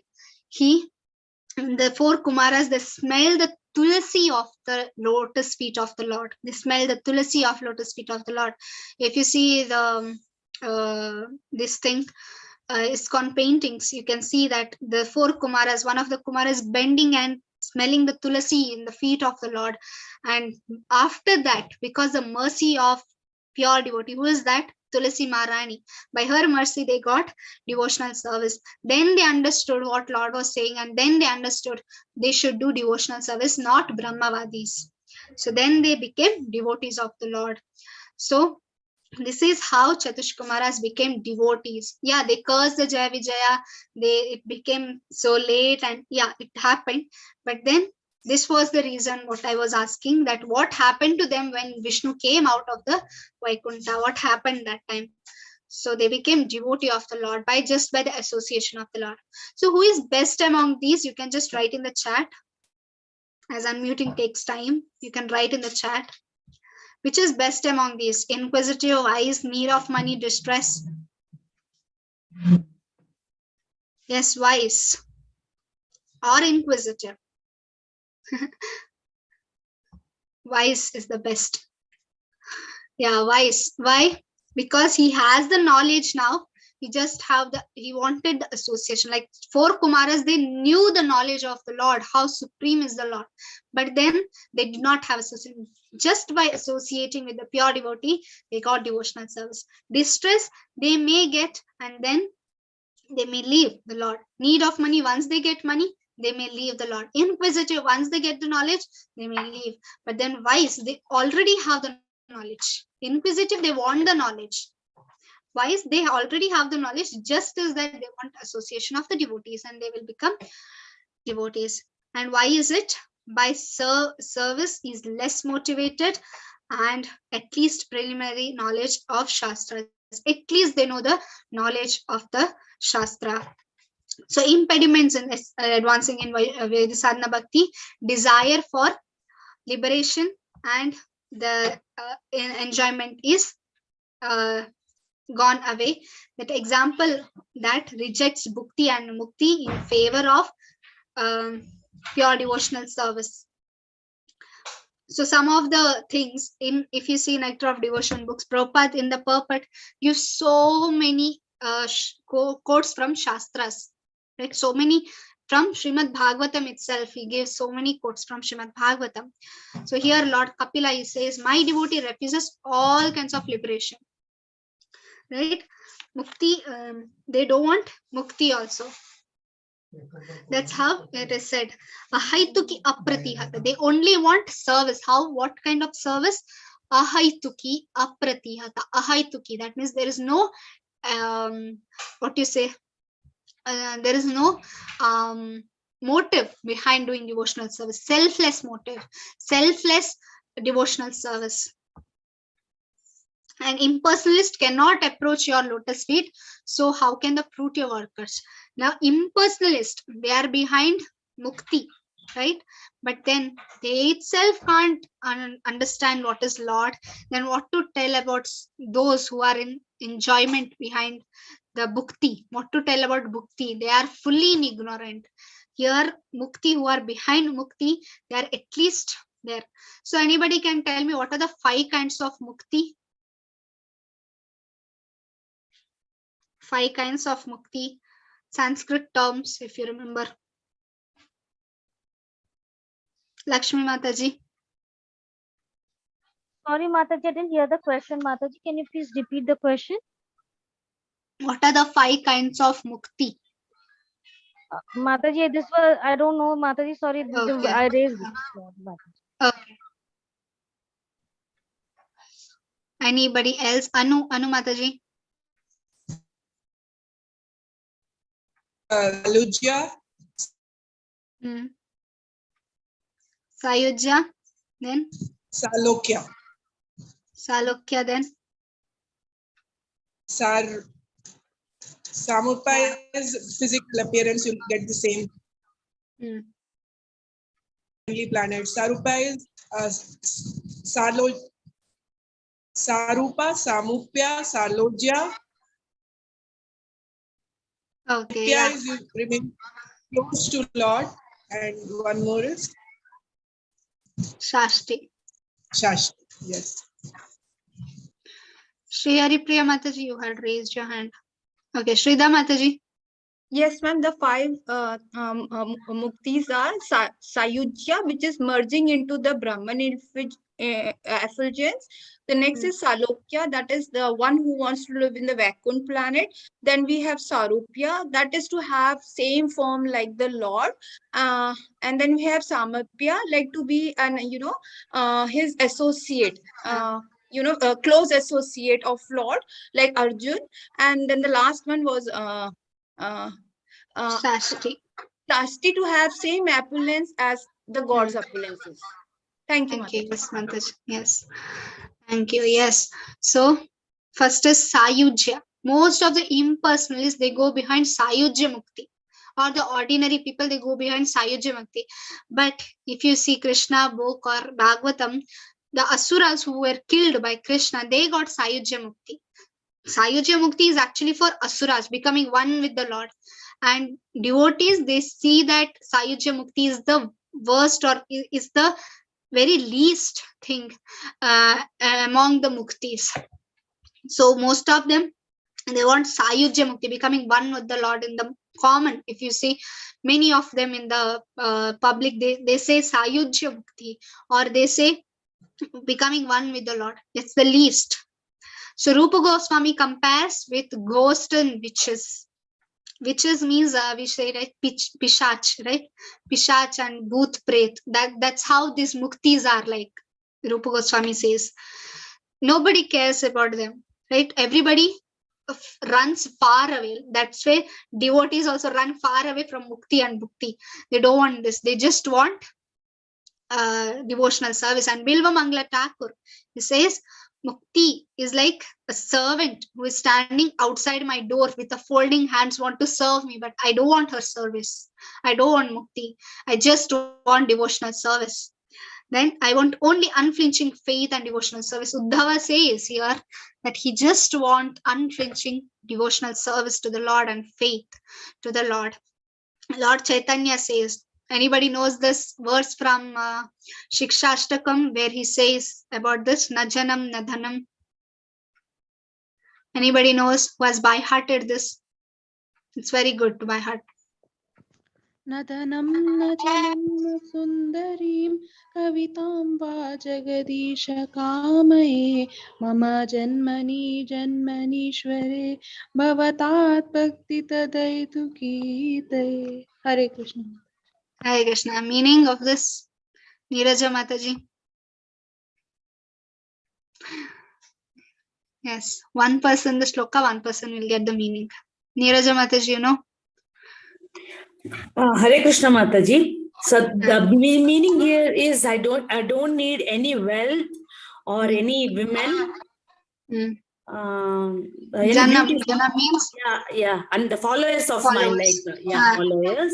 the four Kumaras, they smelled the tulsi of the lotus feet of the Lord. They smell the tulsi of lotus feet of the Lord. If you see the this thing, ISKCON paintings, you can see that the four Kumaras, one of the Kumaras bending and smelling the tulsi in the feet of the Lord. And after that, because the mercy of pure devotee, who is that? Tulasi Maharani. By her mercy, they got devotional service. Then they understood what Lord was saying, and then they understood they should do devotional service, not Brahmavadis. So then they became devotees of the Lord. So this is how Chatushkumaras became devotees. Yeah, they cursed the Jaya Vijaya. It became so late, and yeah, it happened. But then this was the reason what I was asking, that what happened to them when Vishnu came out of the Vaikunta? What happened that time? So they became devotee of the Lord by the association of the Lord. So who is best among these? You can just write in the chat. As unmuting takes time, you can write in the chat. Which is best among these? Inquisitive, wise, need of money, distress. Yes, wise or inquisitive. Wise is the best. Yeah, wise. Why? Because he has the knowledge now. He wanted the association. Like four Kumaras, they knew the knowledge of the Lord, how supreme is the Lord. But then they did not have association. Just by associating with the pure devotee, they got devotional service. Distress, they may get, and then they may leave the Lord. Need of money, once they get money, they may leave the Lord. Inquisitive, once they get the knowledge, they may leave. But then wise, they already have the knowledge. Inquisitive, they want the knowledge. Wise, they already have the knowledge, just as that they want association of the devotees, and they will become devotees. And why is it? By service is less motivated, and at least preliminary knowledge of Shastras. At least they know the knowledge of the Shastra. So impediments in advancing in Sadhana Bhakti: desire for liberation and the enjoyment is gone away. That example that rejects bhukti and mukti in favor of pure devotional service. So some of the things if you see Nectar of Devotion books, Prabhupada in the purport gives so many quotes from Shastras, right? So many from Srimad Bhagavatam itself. He gives so many quotes from Srimad Bhagavatam. So here Lord Kapila, he says, my devotee refuses all kinds of liberation, right? Mukti, they don't want mukti also. That's how it is said. Ahaituki apratihata. They only want service. How? What kind of service? Ahaituki apratihata. Ahaituki. That means there is no, what you say? There is no motive behind doing devotional service. Selfless motive. Selfless devotional service. An impersonalist cannot approach your lotus feet. So how can the fruitier workers? Now, impersonalist, they are behind mukti, right? But then they itself can't understand what is Lord. Then what to tell about those who are in enjoyment behind the bhukti? What to tell about bhukti? They are fully ignorant. Here, mukti, who are behind mukti, they are at least there. So anybody can tell me what are the 5 kinds of mukti? 5 kinds of mukti, Sanskrit terms, if you remember. Lakshmi Mataji. Sorry, Mataji, I didn't hear the question. Mataji, can you please repeat the question? What are the 5 kinds of mukti? Mataji, this was, I don't know, Mataji, sorry, Okay. I raised it. Mataji. Okay. Anybody else? Anu Mataji. Salujya, Sayujya, then Salokya, Salokya, then Samupaya is physical appearance, you'll get the same planet. Sarupaya is Sarupa, Samupya, Salojya. okay, Nitya yeah. is you remain close to Lord, and one more is Shashti. Shashti. Yes. Shri Haripriya Mataji, you had raised your hand. Okay, Shrida Mataji. Yes, ma'am. The 5 muktis are Sayujya, which is merging into the Brahman effulgence. The next is Salokya, that is the one who wants to live in the Vaikuntha planet. Then we have Sarupya, that is to have same form like the Lord. And then we have Samapya, like to be his associate. A close associate of Lord, like Arjun. And then the last one was Shashti. Shashti, to have same opulence as the God's opulences. Thank you, Thank you. Mataji. Yes, Mataji. Yes. Thank you. Yes. So, first is Sayujya. Most of the impersonalists, they go behind Sayujya Mukti. Or the ordinary people, they go behind Sayujya Mukti. But if you see Krishna book or Bhagavatam, the Asuras who were killed by Krishna, they got Sayujya Mukti. Sayujya Mukti is actually for Asuras, becoming one with the Lord. And devotees, they see that Sayujya Mukti is the worst or is the very least thing among the Muktis. So most of them, they want Sayujya Mukti, becoming one with the Lord in the common. If you see many of them in the public, they say Sayujya Mukti, or they say becoming one with the Lord. It's the least. So Rupa Goswami compares with ghost and witches. Witches means we say, right, pishach, right? Pishach and bhoot pret. That's how these muktis are like. Rupa Goswami says. Nobody cares about them, right? Everybody runs far away. That's why devotees also run far away from mukti and bhukti. They don't want this. They just want devotional service. And Bilva Mangla Thakur, he says, Mukti is like a servant who is standing outside my door with a folding hands, want to serve me, but I don't want her service. I don't want Mukti. I just want devotional service. Then I want only unflinching faith and devotional service. Uddhava says here that he just want unflinching devotional service to the Lord and faith to the Lord. Lord Chaitanya says, anybody knows this verse from Shikshashtakam where he says about this, Najanam Nadhanam? Anybody knows who has by hearted this? It's very good to by heart. Nadanam najanam sundarim kavitam va jagadisha kamaye mama janmani janmanishware bhavatat bhakti tadaitu kitaye. Hare Krishna. Hare Krishna. Meaning of this, Neeraja Mataji. Yes, one person the shloka, one person will get the meaning. Neeraja Mataji, you know? Hare Krishna Mataji. So the meaning here is I don't need any wealth or any women. Any Janam beautiful, means and the followers of mine, like followers.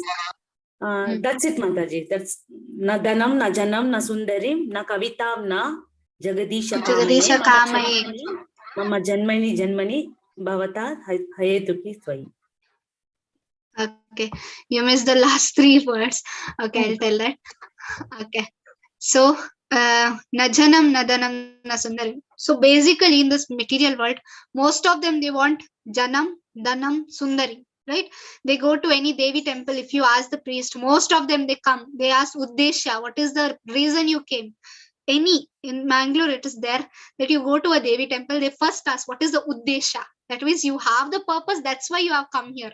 That's it, Mataji. That's na danam, na janam, na sundarim, na kavitam, na jagadisha kamaye, mama janmani bhavata hayetuki swai. Okay, you missed the last 3 words. Okay, I'll tell that. Okay, so najanam, nadanam, nasundarim. So basically, in this material world, most of them they want janam, danam, sundari. Right? They go to any Devi temple. If you ask the priest, most of them they come. They ask Uddesha, what is the reason you came? any, in Mangalore it is there, that you go to a Devi temple, they first ask, what is the Uddesha? That means you have the purpose, that's why you have come here.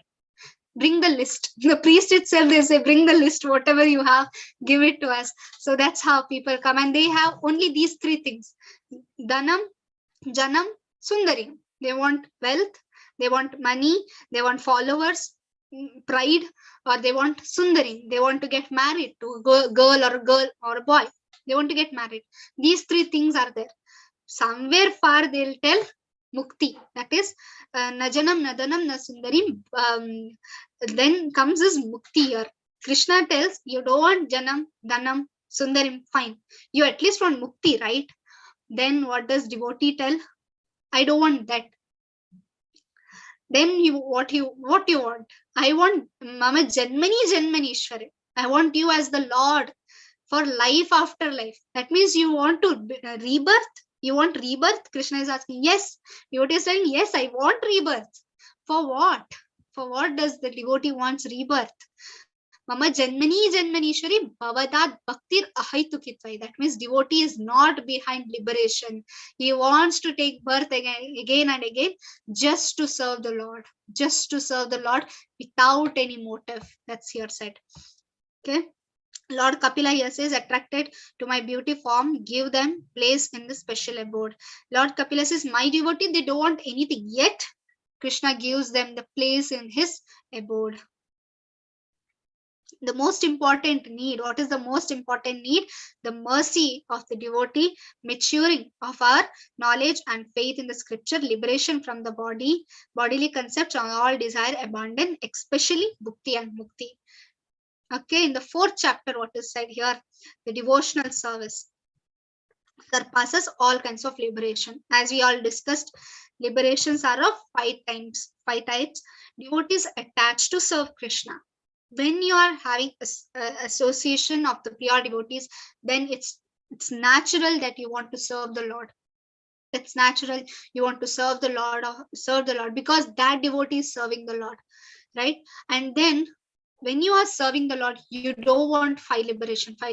Bring the list. The priest itself, they say, bring the list, whatever you have, give it to us. So that's how people come, and they have only these three things: Dhanam, Janam, Sundarim. They want wealth, they want money, they want followers, pride, or they want Sundarim. They want to get married to a girl or a boy. They want to get married. These three things are there. Somewhere far they'll tell Mukti. That is Najanam, Nadanam, Nasundarim. Then comes this Mukti here. Krishna tells, you don't want Janam, Dhanam, Sundarim, fine. You at least want Mukti, right? Then what does devotee tell? I don't want that. Then what you want? I want Mama Janmani Ishware. I want you as the Lord for life after life. That means you want to rebirth. You want rebirth? Krishna is asking, yes. Devotee is saying, yes, I want rebirth. For what? For what does the devotee wants rebirth? Mama Janmani Ishwari Bhavadat Bhaktir Ahaitukitva. That means devotee is not behind liberation. He wants to take birth again and again just to serve the Lord. Just to serve the Lord without any motive. That's here said. Okay. Lord Kapila here says, attracted to my beauty form, give them place in the special abode. Lord Kapila says, my devotee, they don't want anything, yet Krishna gives them the place in his abode. The most important need, what is the most important need? The mercy of the devotee, maturing of our knowledge and faith in the scripture, liberation from the bodily concepts, all desire, abandon, especially bhukti and mukti. Okay, in the 4th chapter, what is said here? The devotional service surpasses all kinds of liberation. As we all discussed, liberations are of 5 types. Devotees attached to serve Krishna. When you are having association of the pure devotees, then it's natural that you want to serve the Lord. It's natural you want to serve the Lord, because that devotee is serving the Lord, right? And then when you are serving the Lord, you don't want 5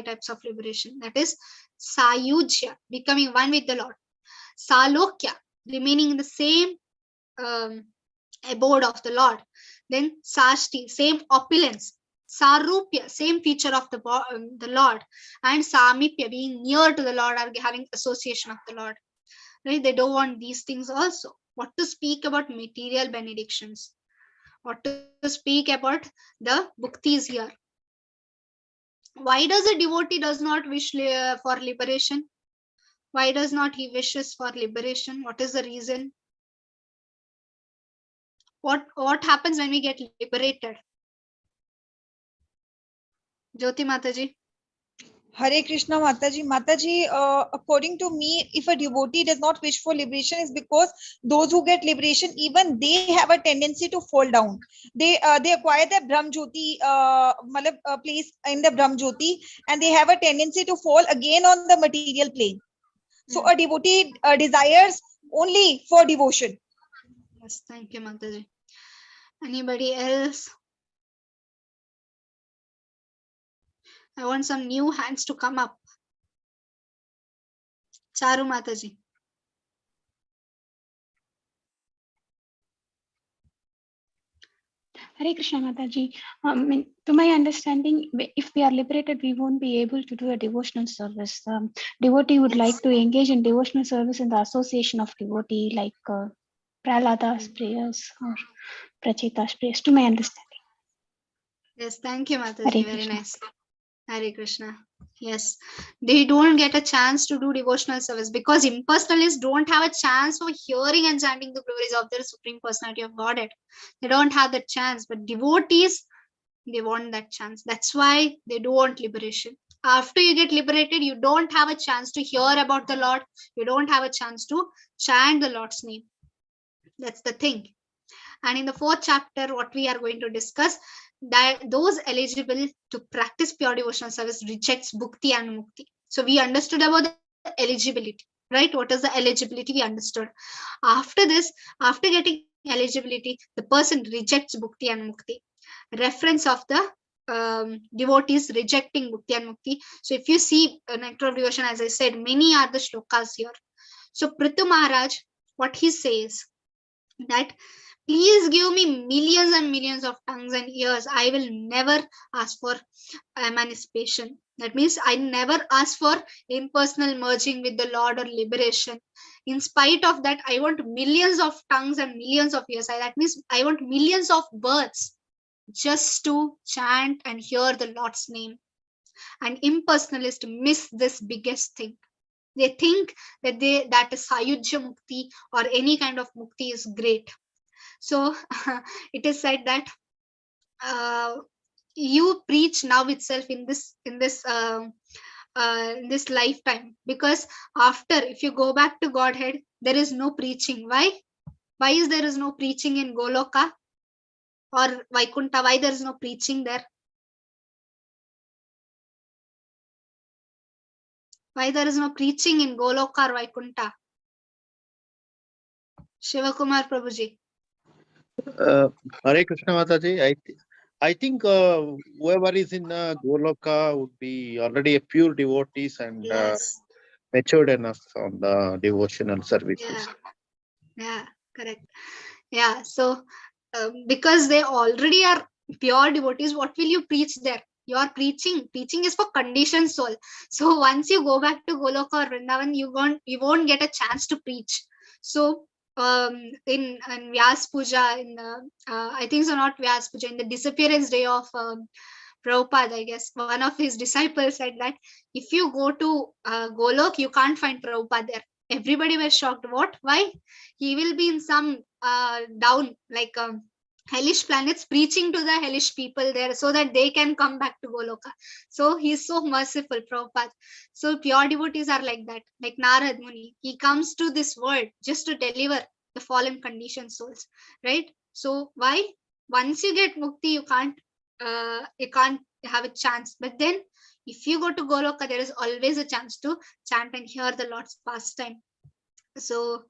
types of liberation. That is Sayujya, becoming one with the Lord. Salokya, remaining in the same abode of the Lord. Then Sashti, same opulence. Sarupya, same feature of the Lord. And Samipya, being near to the Lord or having association of the Lord. Right? They don't want these things also. What to speak about material benedictions? What to speak about the bhuktis here? Why does a devotee does not wish for liberation? Why does not he wishes for liberation? What is the reason? What happens when we get liberated? Jyoti Mataji. Hare Krishna Mataji. Mataji, according to me, if a devotee does not wish for liberation, is because those who get liberation, even they have a tendency to fall down. They acquire the Brahm Jyoti, place in the Brahm Jyoti, and they have a tendency to fall again on the material plane. So a devotee desires only for devotion. Yes, thank you, Mataji. Anybody else? I want some new hands to come up. Charu Mataji. Hare Krishna Mataji. To my understanding, if we are liberated, we won't be able to do a devotional service. Devotee would like to engage in devotional service in the association of devotee, like Prahlada's prayers or Prachita's prayers, to my understanding. Yes, thank you, Mataji. Very nice. Hare Krishna. Yes, they don't get a chance to do devotional service because impersonalists don't have a chance for hearing and chanting the glories of their Supreme Personality of Godhead. They don't have that chance, but devotees, they want that chance. That's why they do want liberation. After you get liberated, you don't have a chance to hear about the Lord. You don't have a chance to chant the Lord's name. That's the thing. And in the 4th chapter, what we are going to discuss, that those eligible to practice pure devotional service rejects bhukti and mukti. So we understood about the eligibility, right? What is the eligibility? We understood. After this, after getting eligibility, the person rejects bhukti and mukti. Reference of the devotees rejecting Mukti and Mukti. So if you see Nectar of Devotion, as I said, many are the shlokas here. So Prithu Maharaj, what he says, that please give me millions and millions of tongues and ears. I will never ask for emancipation. That means I never ask for impersonal merging with the Lord or liberation. In spite of that, I want millions of tongues and millions of ears. That means I want millions of births just to chant and hear the Lord's name. And impersonalists miss this biggest thing. They think that that is Sayujya Mukti or any kind of Mukti is great. So it is said that you preach now itself in this lifetime, because after, if you go back to Godhead, there is no preaching. Why is there is no preaching in Goloka or Vaikunta? Why there is no preaching there? Why there is no preaching in Goloka or Vaikunta? Shivakumar Prabhuji. Hare Krishna Mataji, I think whoever is in Goloka would be already a pure devotees and Yes. matured enough on the devotional services. Yeah, correct. Yeah, so because they already are pure devotees, what will you preach there? You are preaching is for conditioned soul. So once you go back to Goloka or Vrindavan, you won't get a chance to preach. So in Vyas Puja, in I think so, not Vyas Puja, in the disappearance day of Prabhupada, I guess one of his disciples said that if you go to Golok, you can't find Prabhupada there. Everybody was shocked. What? Why? He will be in some down, like hellish planets, preaching to the hellish people there so that they can come back to Goloka. So he's so merciful, Prabhupada. So pure devotees are like that. Like Narad Muni, he comes to this world just to deliver the fallen conditioned souls, right? So why? Once you get mukti, you can't have a chance. But then if you go to Goloka, there is always a chance to chant and hear the Lord's pastime. So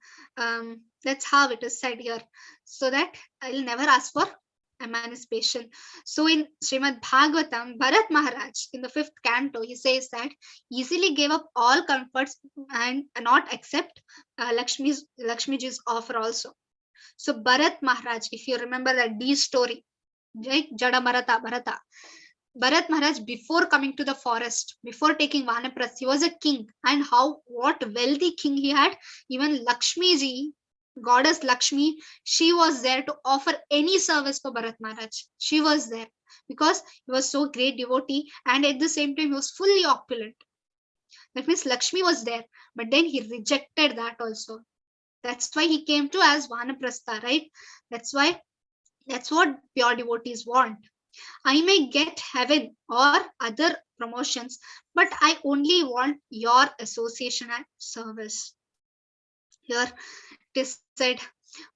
that's how it is said here. So that I'll never ask for emancipation. So in Srimad Bhagavatam, Bharat Maharaj, in the 5th canto, he says that easily gave up all comforts and not accept Lakshmiji's offer also. So Bharat Maharaj, if you remember that D story, right? Jada Bharata. Bharat Maharaj, before coming to the forest, before taking Vanaprasth, he was a king. And what wealthy king he had. Even Lakshmi ji, goddess Lakshmi, she was there to offer any service for Bharat Maharaj. She was there because he was so great devotee, and at the same time he was fully opulent. That means Lakshmi was there, but then he rejected that also. That's why he came to as Vanaprastha, right? That's what pure devotees want. I may get heaven or other promotions, but I only want your association and service. Here it is said,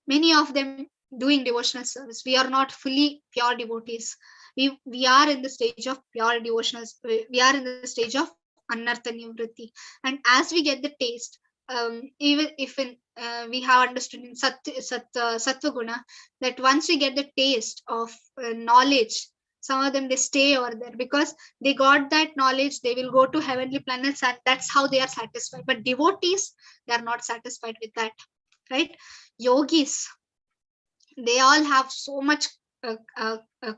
many of them doing devotional service. We are not fully pure devotees. We are in the stage of pure devotional. We are in the stage of anartha nivritti. And as we get the taste, even if we have understood in Sattva Guna, that once we get the taste of knowledge, some of them they stay over there because they got that knowledge. They will go to heavenly planets, and that's how they are satisfied. But devotees, they are not satisfied with that, right? Yogis, they all have so much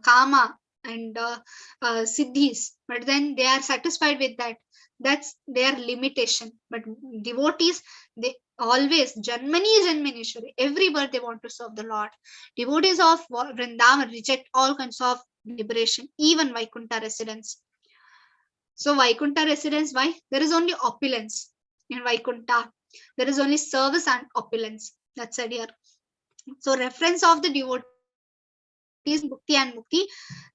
karma and siddhis, but then they are satisfied with that. That's their limitation. But devotees, they always Janmani, every birth they want to serve the Lord. Devotees of Vrindavan reject all kinds of liberation, even Vaikunta residents. So Vaikunta residents, why? There is only opulence in Vaikunta. There is only service and opulence. That's it here. So reference of the devotees, Bhakti and Mukti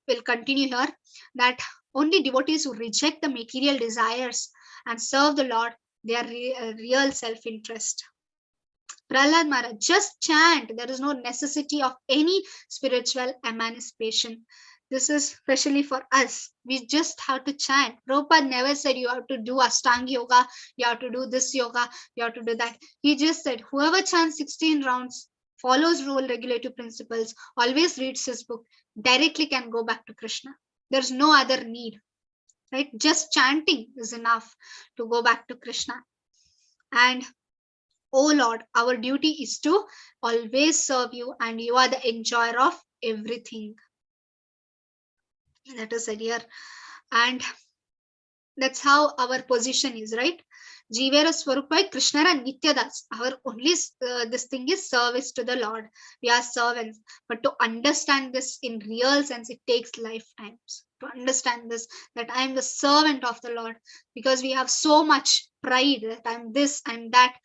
will continue here, that only devotees who reject the material desires and serve the Lord, they are real self-interest. Prahlad Maharaj, just chant. There is no necessity of any spiritual emancipation. This is especially for us. We just have to chant. Prabhupada never said you have to do Ashtanga yoga, you have to do this yoga, you have to do that. He just said whoever chants 16 rounds, follows rule regulative principles, always reads his book, directly can go back to Krishna. There's no other need, right? Just chanting is enough to go back to Krishna. And oh Lord, our duty is to always serve you, and you are the enjoyer of everything. That is said here. And that's how our position is, right? Jivera Swarupai Krishnara Nityadas. Our only this thing is service to the Lord. We are servants. But to understand this in real sense, it takes lifetimes. To understand this, that I am the servant of the Lord, because we have so much pride that I'm this, I'm that.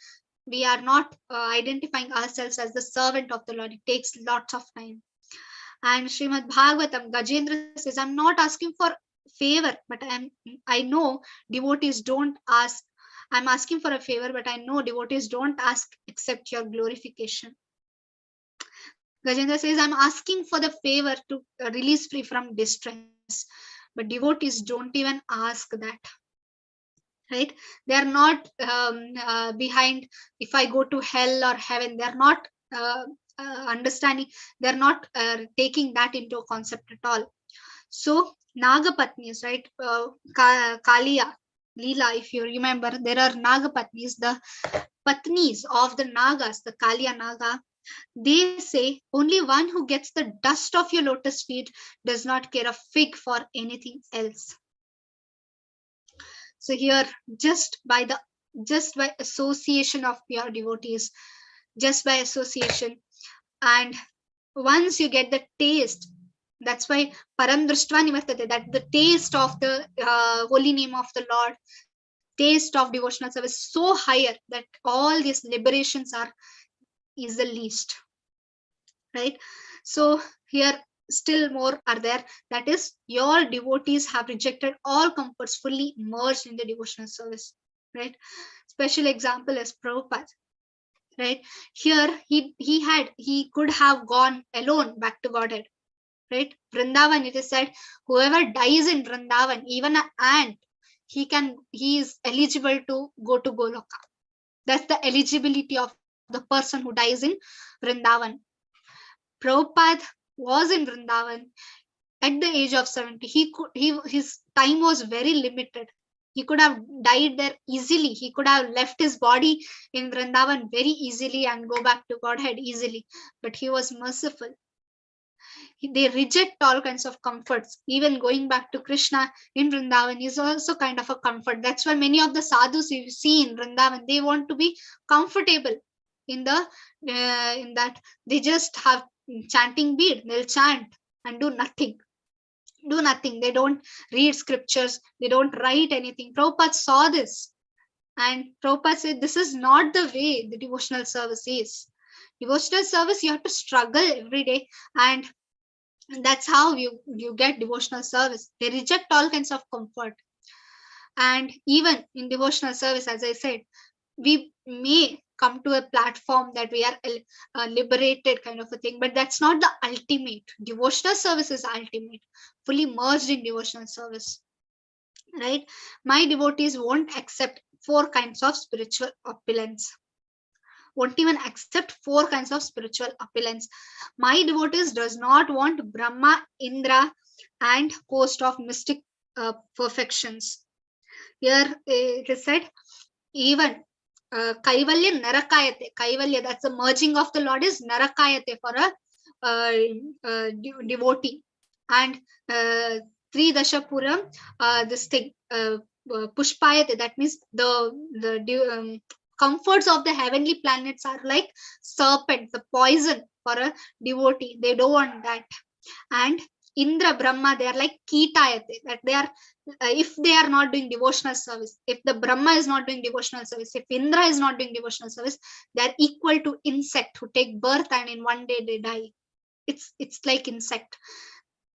We are not identifying ourselves as the servant of the Lord. It takes lots of time. And Srimad Bhagavatam, Gajendra says, I'm not asking for favor, but I know devotees don't ask. I'm asking for a favor, but I know devotees don't ask except your glorification. Gajendra says, I'm asking for the favor to release free from distress, but devotees don't even ask that. Right? They are not behind if I go to hell or heaven. They are not understanding. They are not taking that into a concept at all. So Nagapatnis, right? Kaliya, Leela, if you remember, there are Nagapatnis, the Patnis of the Nagas, the Kaliya Naga. They say only one who gets the dust of your lotus feet does not care a fig for anything else. So here, just by association of pure devotees, just by association, and once you get the taste, that's why Param Drishtva Nivartate, that the taste of the holy name of the Lord, taste of devotional service so higher that all these liberations is the least, right? So here still more are there. That is, your devotees have rejected all comforts, fully merged in the devotional service, right? Special example is Prabhupada, right? Here he could have gone alone back to Godhead, right? Vrindavan, it is said, whoever dies in Vrindavan, even an ant, he is eligible to go to Goloka. That's the eligibility of the person who dies in Vrindavan. Prabhupada was in Vrindavan at the age of 70. His time was very limited. He could have died there easily. He could have left his body in Vrindavan very easily and go back to Godhead easily. But he was merciful. They reject all kinds of comforts. Even going back to Krishna in Vrindavan is also kind of a comfort. That's why many of the sadhus you see in Vrindavan, they want to be comfortable in that. They just have chanting bead. They'll chant and do nothing. They don't read scriptures. They don't write anything. Prabhupada saw this, and Prabhupada said, this is not the way the devotional service is. Devotional service, you have to struggle every day, and that's how you get devotional service. They reject all kinds of comfort. And even in devotional service, as I said, we may come to a platform that we are liberated kind of a thing, but that's not the ultimate. Devotional service is ultimate, fully merged in devotional service, right? My devotees won't accept 4 kinds of spiritual opulence. Won't even accept 4 kinds of spiritual opulence. My devotees does not want Brahma, Indra, and host of mystic perfections. Here it is said, even Kaivalya Narakayate. Kaivalya, that's the merging of the Lord, is Narakayate for a devotee. And Tri Dashapuram, this thing, Pushpayate, that means the comforts of the heavenly planets are like serpent, the poison for a devotee. They don't want that. And Indra, Brahma, they are like Kitayate, that they are, if they are not doing devotional service, if the Brahma is not doing devotional service, if Indra is not doing devotional service, they are equal to insect who take birth and in one day they die. It's like insect.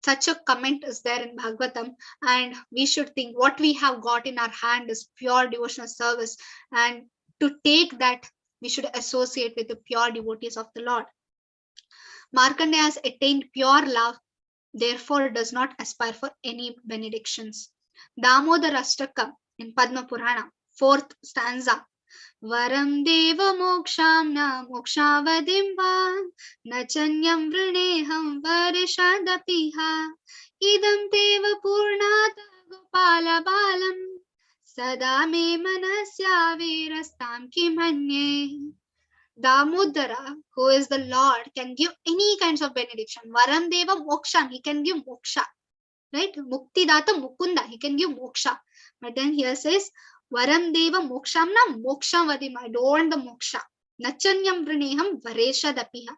Such a comment is there in Bhagavatam, and we should think what we have got in our hand is pure devotional service, and to take that, we should associate with the pure devotees of the Lord. Markandeya has attained pure love, therefore does not aspire for any benedictions. Damodar Astakam in Padma Purana, 4th stanza. Varam deva mokshamna mokshavadim va nachanyam vrineham varishadapiha idam teva purnata gopala balam sada me manasya virastam kimanye. Damodara, who is the Lord, can give any kinds of benediction. Varam deva moksham, he can give moksha. Right? Mukti data mukunda, he can give moksha. But then here says, Varam deva moksham na moksham vadima. I don't want the moksha. Nachanyam vrineham varesha dapiha.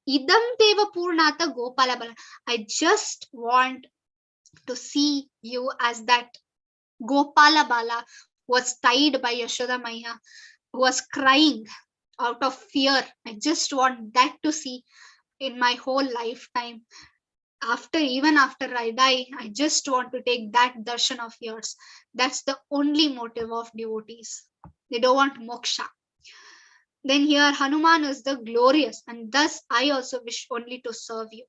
Idam deva purnata gopala bala. I just want to see you as that Gopala Bala was tied by Yashoda Maya, who was crying out of fear. I just want that to see in my whole lifetime. Even after I die, I just want to take that darshan of yours. That's the only motive of devotees. They don't want moksha. Then here Hanuman is the glorious, and thus I also wish only to serve you.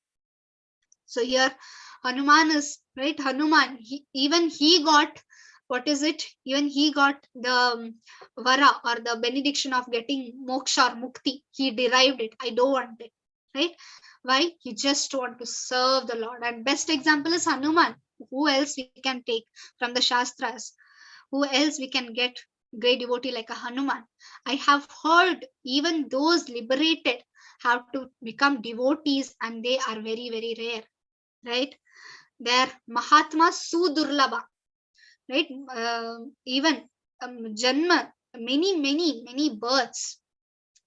So here Hanuman is, right? Hanuman, even he got, what is it? Even he got the vara or the benediction of getting moksha or mukti. He derived it. I don't want it, right? Why? You just want to serve the Lord. And best example is Hanuman. Who else we can take from the Shastras? Who else we can get great devotee like a Hanuman? I have heard even those liberated have to become devotees, and they are very, very rare, right? Their Mahatma Sudurlabha, right? Even Janma, many births.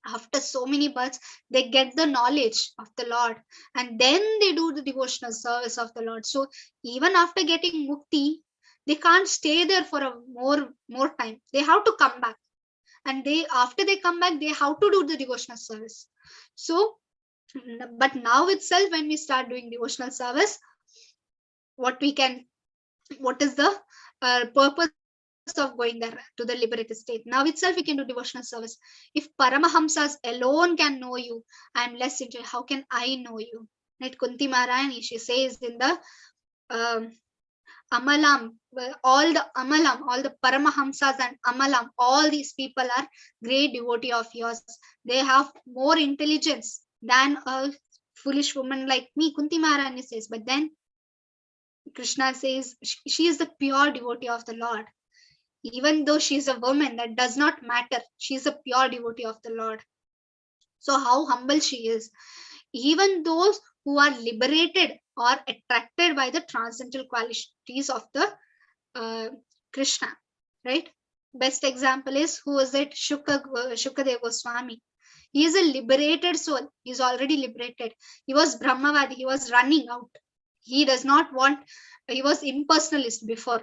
After so many births, they get the knowledge of the Lord, and then they do the devotional service of the Lord. So even after getting mukti, they can't stay there for a more time. They have to come back, and after they come back, they have to do the devotional service. So, but now itself, when we start doing devotional service, what is the purpose of going there to the liberated state? Now itself we can do devotional service. If Paramahamsas alone can know you, I am less interested. How can I know you? Right? Kunti Maharani, she says in the Amalam, all the Paramahamsas and Amalam, all these people are great devotee of yours. They have more intelligence than a foolish woman like me, Kunti Maharani says. But then Krishna says she is the pure devotee of the Lord. Even though she is a woman, that does not matter. She is a pure devotee of the Lord. So how humble she is. Even those who are liberated or attracted by the transcendental qualities of the Krishna, right? Best example is, who is it? Shukadeva Goswami. He is a liberated soul. He is already liberated. He was Brahmavadi. He was running out. He does not want, he was impersonalist before.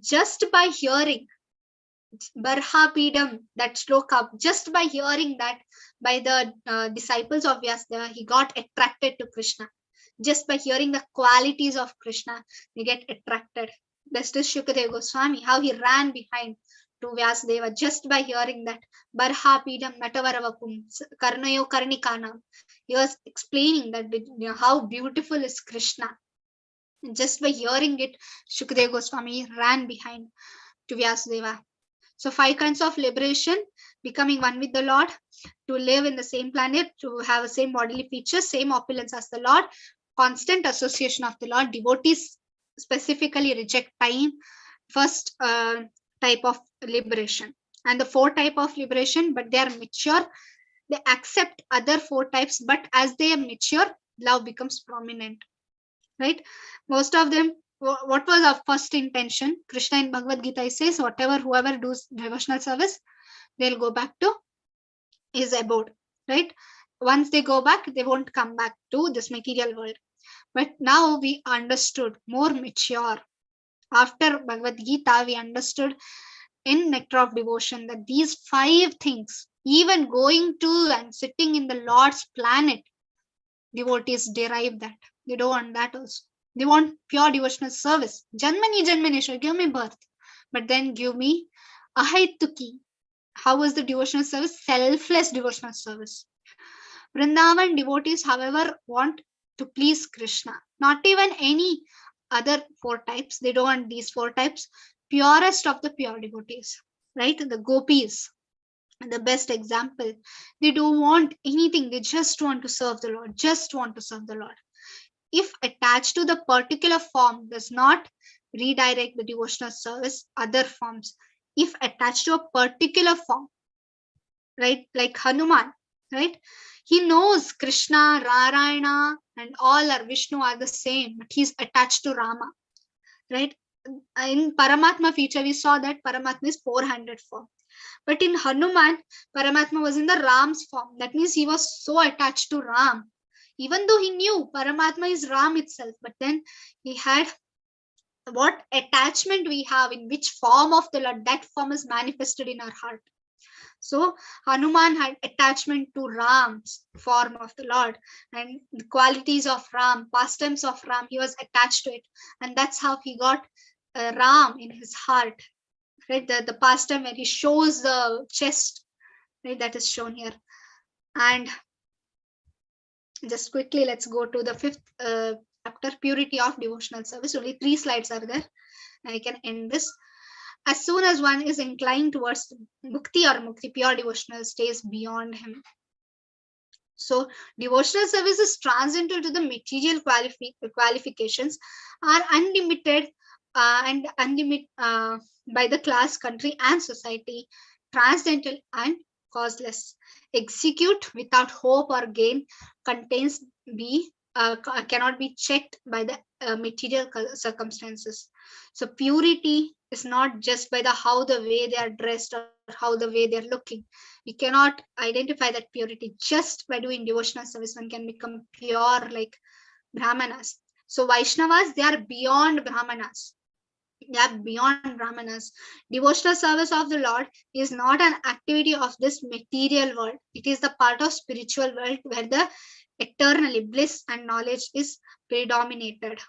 Just by hearing Barhapidam, that shloka, just by hearing that by the disciples of Vyasdeva, he got attracted to Krishna. Just by hearing the qualities of Krishna, they get attracted. Best is Shukadeva Goswami, how he ran behind to Vyasdeva just by hearing that Barhapidam Natavaravapum Karnayo Karnikanam. He was explaining that how beautiful is Krishna. Just by hearing it, Shukadeva Goswami ran behind to Vyasdeva. So 5 kinds of liberation: becoming one with the Lord, to live in the same planet, to have the same bodily features, same opulence as the Lord, constant association of the Lord. Devotees specifically reject time, first type of liberation. And the 4 type of liberation, but they are mature. They accept other 4 types, but as they are mature, love becomes prominent. Right? Most of them, what was our first intention? Krishna in Bhagavad Gita says, whoever does devotional service, they'll go back to his abode. Right? Once they go back, they won't come back to this material world. But now we understood, more mature. After Bhagavad Gita, we understood in Nectar of Devotion that these 5 things, even going to and sitting in the Lord's planet, devotees derive that. They don't want that also. They want pure devotional service. Janmani Janmaneshwar, give me birth. But then give me ahaituki. How is the devotional service? Selfless devotional service. Vrindavan devotees, however, want to please Krishna. Not even any other 4 types. They don't want these 4 types. Purest of the pure devotees. Right? The gopis. The best example. They don't want anything. They just want to serve the Lord. Just want to serve the Lord. If attached attached to the particular form does not redirect the devotional service other forms. If attached to a particular form, right, like Hanuman, right, he knows Krishna, Narayana, and all are Vishnu are the same, but he's attached to Rama, right? In Paramatma feature, we saw that Paramatma is 400 form. But in Hanuman, Paramatma was in the Ram's form. That means he was so attached to Ram. Even though he knew Paramatma is Ram itself, but then he had what attachment we have in which form of the Lord, that form is manifested in our heart. So Hanuman had attachment to Ram's form of the Lord and the qualities of Ram, pastimes of Ram, he was attached to it. And that's how he got Ram in his heart, right? The pastime where he shows the chest, right? That is shown here. And just quickly, let's go to the 5th chapter, purity of devotional service. Only 3 slides are there. I can end this. As soon as one is inclined towards mukti or mukti, pure devotional stays beyond him. So devotional service is transcendental to the material qualifications, are unlimited and unlimited by the class, country, and society, transcendental and causeless. Execute without hope or gain, contains cannot be checked by the material circumstances. So purity is not just by how the way they are dressed or how the way they are looking. We cannot identify that purity. Just by doing devotional service, one can become pure like Brahmanas. So Vaishnavas, they are beyond Brahmanas. They are beyond Brahmanas. Devotional service of the Lord is not an activity of this material world. It is the part of spiritual world where the eternally bliss and knowledge is predominated.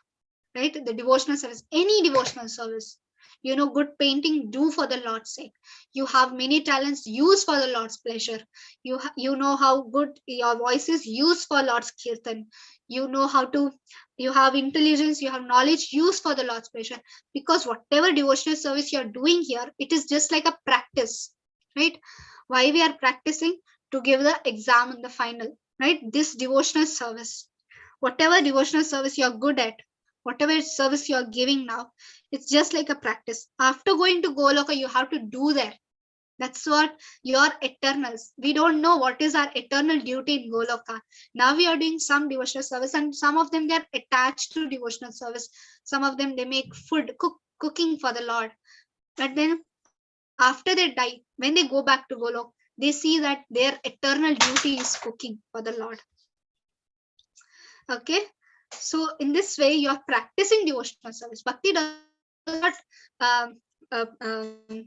Right? The devotional service, any devotional service. You know, good painting, do for the Lord's sake. You have many talents, use for the Lord's pleasure. You know how good your voice is, use for Lord's kirtan. You know how to, you have intelligence, you have knowledge, use for the Lord's pleasure. Because whatever devotional service you're doing here, it is just like a practice, right? Why we are practicing? To give the exam in the final, right? This devotional service, whatever devotional service you're good at, whatever service you're giving now, it's just like a practice. After going to Goloka, you have to do that. That's what your eternals. We don't know what is our eternal duty in Goloka. Now we are doing some devotional service, and some of them, they're attached to devotional service. Some of them, they make food, cooking for the Lord. But then after they die, when they go back to Golok, they see that their eternal duty is cooking for the Lord. Okay. So in this way, you are practicing devotional service. Bhakti does not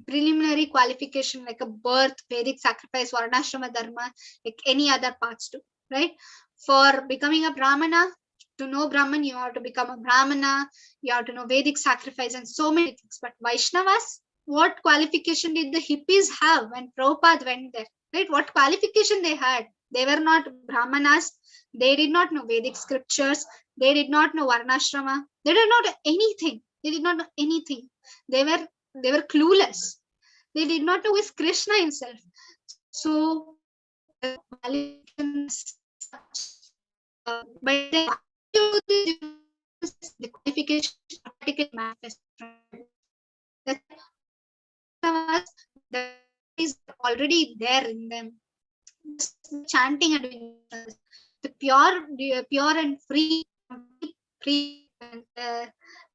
preliminary qualification like a birth, Vedic sacrifice, Varnashrama dharma, like any other parts do, right? For becoming a Brahmana, to know Brahman, you have to become a Brahmana, you have to know Vedic sacrifice and so many things. But Vaishnavas, what qualification did the hippies have when Prabhupada went there, right? What qualification they had? They were not Brahmanas. They did not know Vedic scriptures. They did not know Varnashrama. They did not know anything. They did not know anything. They were clueless. They did not know who is Krishna himself. So, but the qualification manifest. That is already there in them. Chanting and the pure and free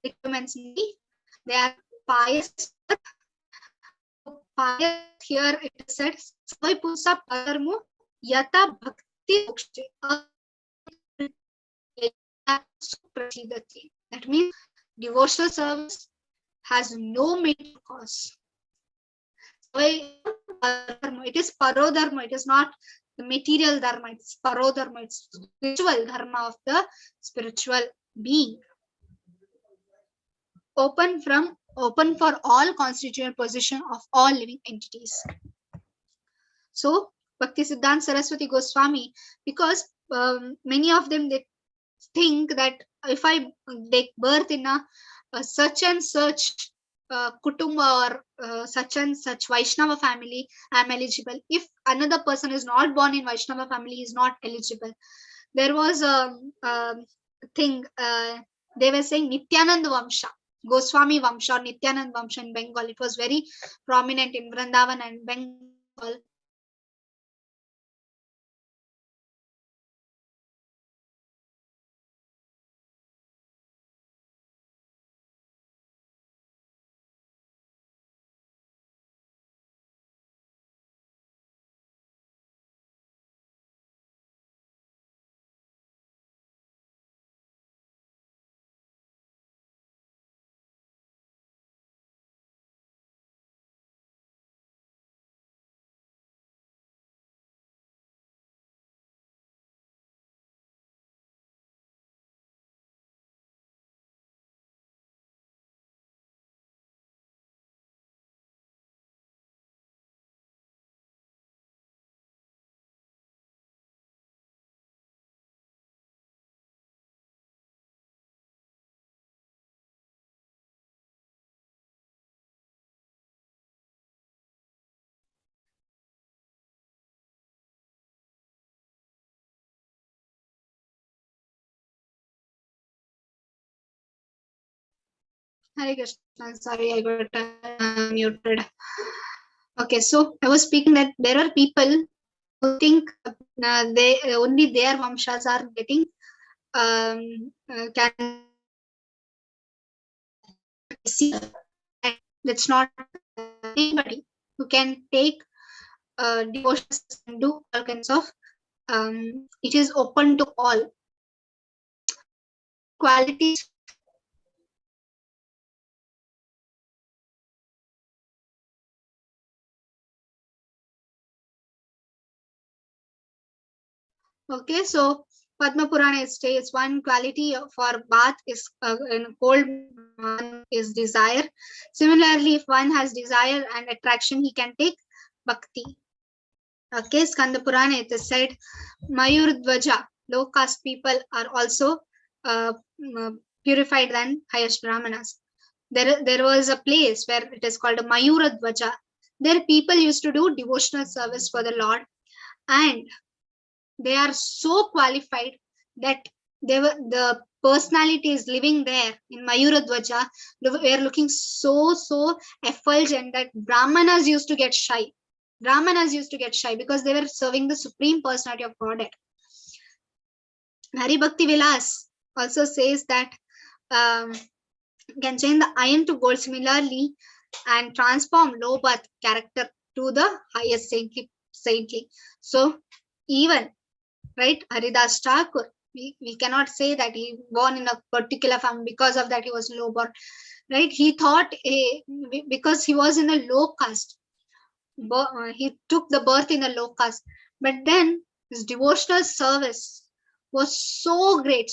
recommends me. They are pious. Pious here it is said, Savaipusa Padarmu Yata Bhakti That means devotional service has no material cause. It is parodharma, it is not the material dharma, it's parodharma, it's spiritual dharma of the spiritual being. Open for all constituent position of all living entities. So Bhakti Siddhanta Saraswati Goswami, because many of them, they think that if I take birth in a such and such kutumba or such and such Vaishnava family, I am eligible. If another person is not born in Vaishnava family, he is not eligible. There was thing. They were saying Nityanand Vamsha, Goswami Vamsha or Nityanand Vamsha in Bengal. It was very prominent in Vrindavan and Bengal. Hare Krishna. Sorry, I got muted. Okay, so I was speaking that there are people who think they only their Vamshas are getting can see. That's not anybody who can take devotions and do all kinds of. It is open to all qualities. Okay, so Padma Purana states one quality for bath is in cold is desire. Similarly, if one has desire and attraction, he can take bhakti. Okay, Skanda Purana it is said Mayur Dvaja, low caste people are also purified than highest Brahmanas. There was a place where it is called Mayura Dvaja. There people used to do devotional service for the Lord, and they are so qualified that the personalities living there in Mayura Dvaja were looking so effulgent that Brahmanas used to get shy. Brahmanas used to get shy because they were serving the Supreme Personality of Godhead. Hari Bhakti Vilas also says that can change the iron to gold similarly and transform low birth character to the highest saintly. So even right, Haridas Thakur, we cannot say that he born in a particular family because of that he was low born, right? He thought because he was in a low caste, he took the birth in a low caste, but then his devotional service was so great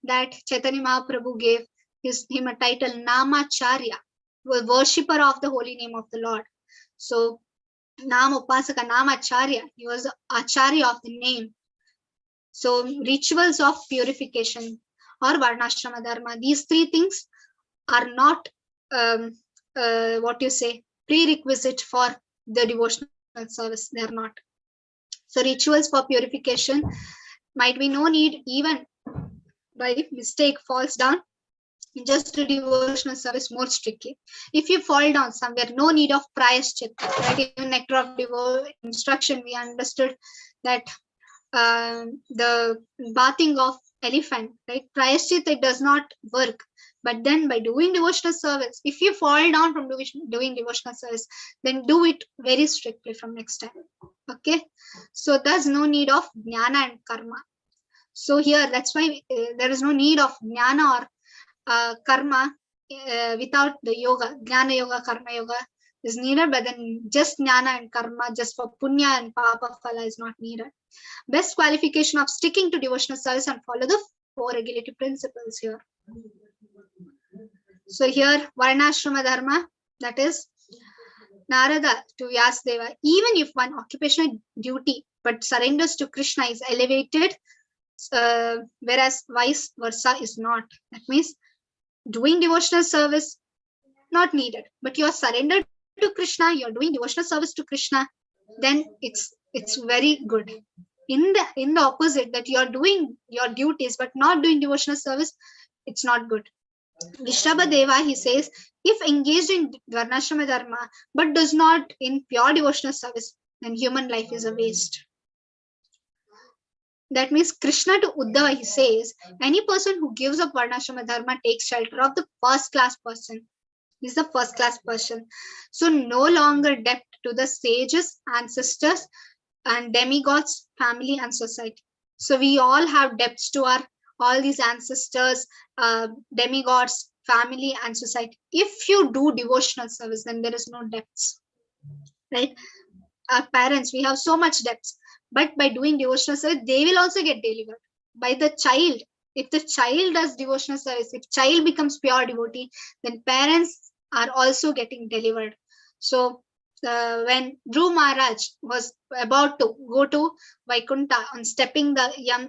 that Chaitanya Mahaprabhu gave him a title Namacharya, worshipper of the holy name of the Lord. So Nam Upasaka Namacharya, he was Acharya of the name. So rituals of purification or Varnashrama Dharma, these three things are not what you say prerequisite for the devotional service. They are not. So rituals for purification might be no need even by mistake falls down just to devotional service more strictly. If you fall down somewhere, no need of prayashchit. Right? In Nectar of Devotion instruction, we understood that the bathing of elephant, right? Prayashchit, it does not work. But then by doing devotional service, if you fall down from doing devotional service, then do it very strictly from next time. Okay, so there's no need of jnana and karma. So here, that's why there is no need of jnana or karma without the yoga. Jnana yoga, karma yoga is needed, but then just jnana and karma, just for punya and papa phala is not needed. Best qualification of sticking to devotional service and follow the 4 regulative principles here. So here, Varnashrama Dharma, that is Narada to Vyasdeva, even if one occupational duty but surrenders to Krishna is elevated, whereas vice versa is not. That means doing devotional service, not needed, but you are surrendered to Krishna, you're doing devotional service to Krishna, then it's very good. in the opposite, that you are doing your duties but not doing devotional service, it's not good. Vishrabhadeva, he says, if engaged in Varnashrama dharma but does not in pure devotional service, then human life is a waste. That means Krishna to Uddhava, he says, any person who gives up Varnashrama dharma takes shelter of the first class person. He's the first class person. So no longer debt to the sages, ancestors, and demigods, family, and society. So we all have debts to all these ancestors, demigods, family, and society. If you do devotional service, then there is no debts, right? Our parents, we have so much debts, but by doing devotional service, they will also get delivered. By the child, if the child does devotional service, if child becomes pure devotee, then parents are also getting delivered. So when Dhruv Maharaj was about to go to Vaikuntha, on stepping the yam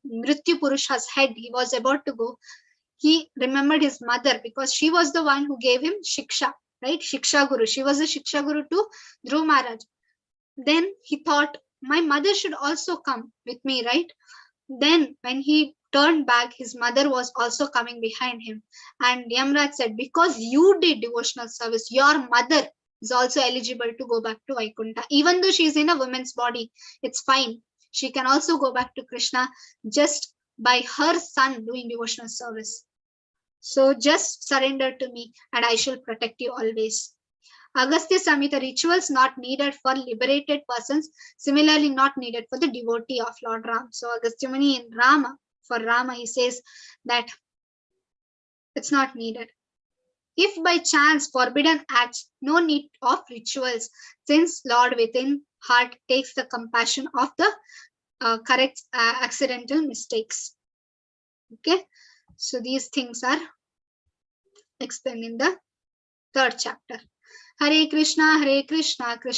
Mrityu Purusha's head, he was about to go, he remembered his mother, because she was the one who gave him Shiksha, right? Shiksha Guru. She was the Shiksha Guru to Dhruv Maharaj. Then he thought, my mother should also come with me, right? Then when he turned back, his mother was also coming behind him. And Yamraj said, because you did devotional service, your mother is also eligible to go back to Vaikuntha. Even though she's in a woman's body, it's fine. She can also go back to Krishna just by her son doing devotional service. So just surrender to me and I shall protect you always. Agastya Samhita rituals not needed for liberated persons, similarly not needed for the devotee of Lord Ram. So Agastya Muni in Rama, for Rama, he says that it's not needed. If by chance forbidden acts, no need of rituals, since Lord within heart takes the compassion of the correct accidental mistakes. Okay, so these things are explained in the 3rd chapter. Hare Krishna, Krishna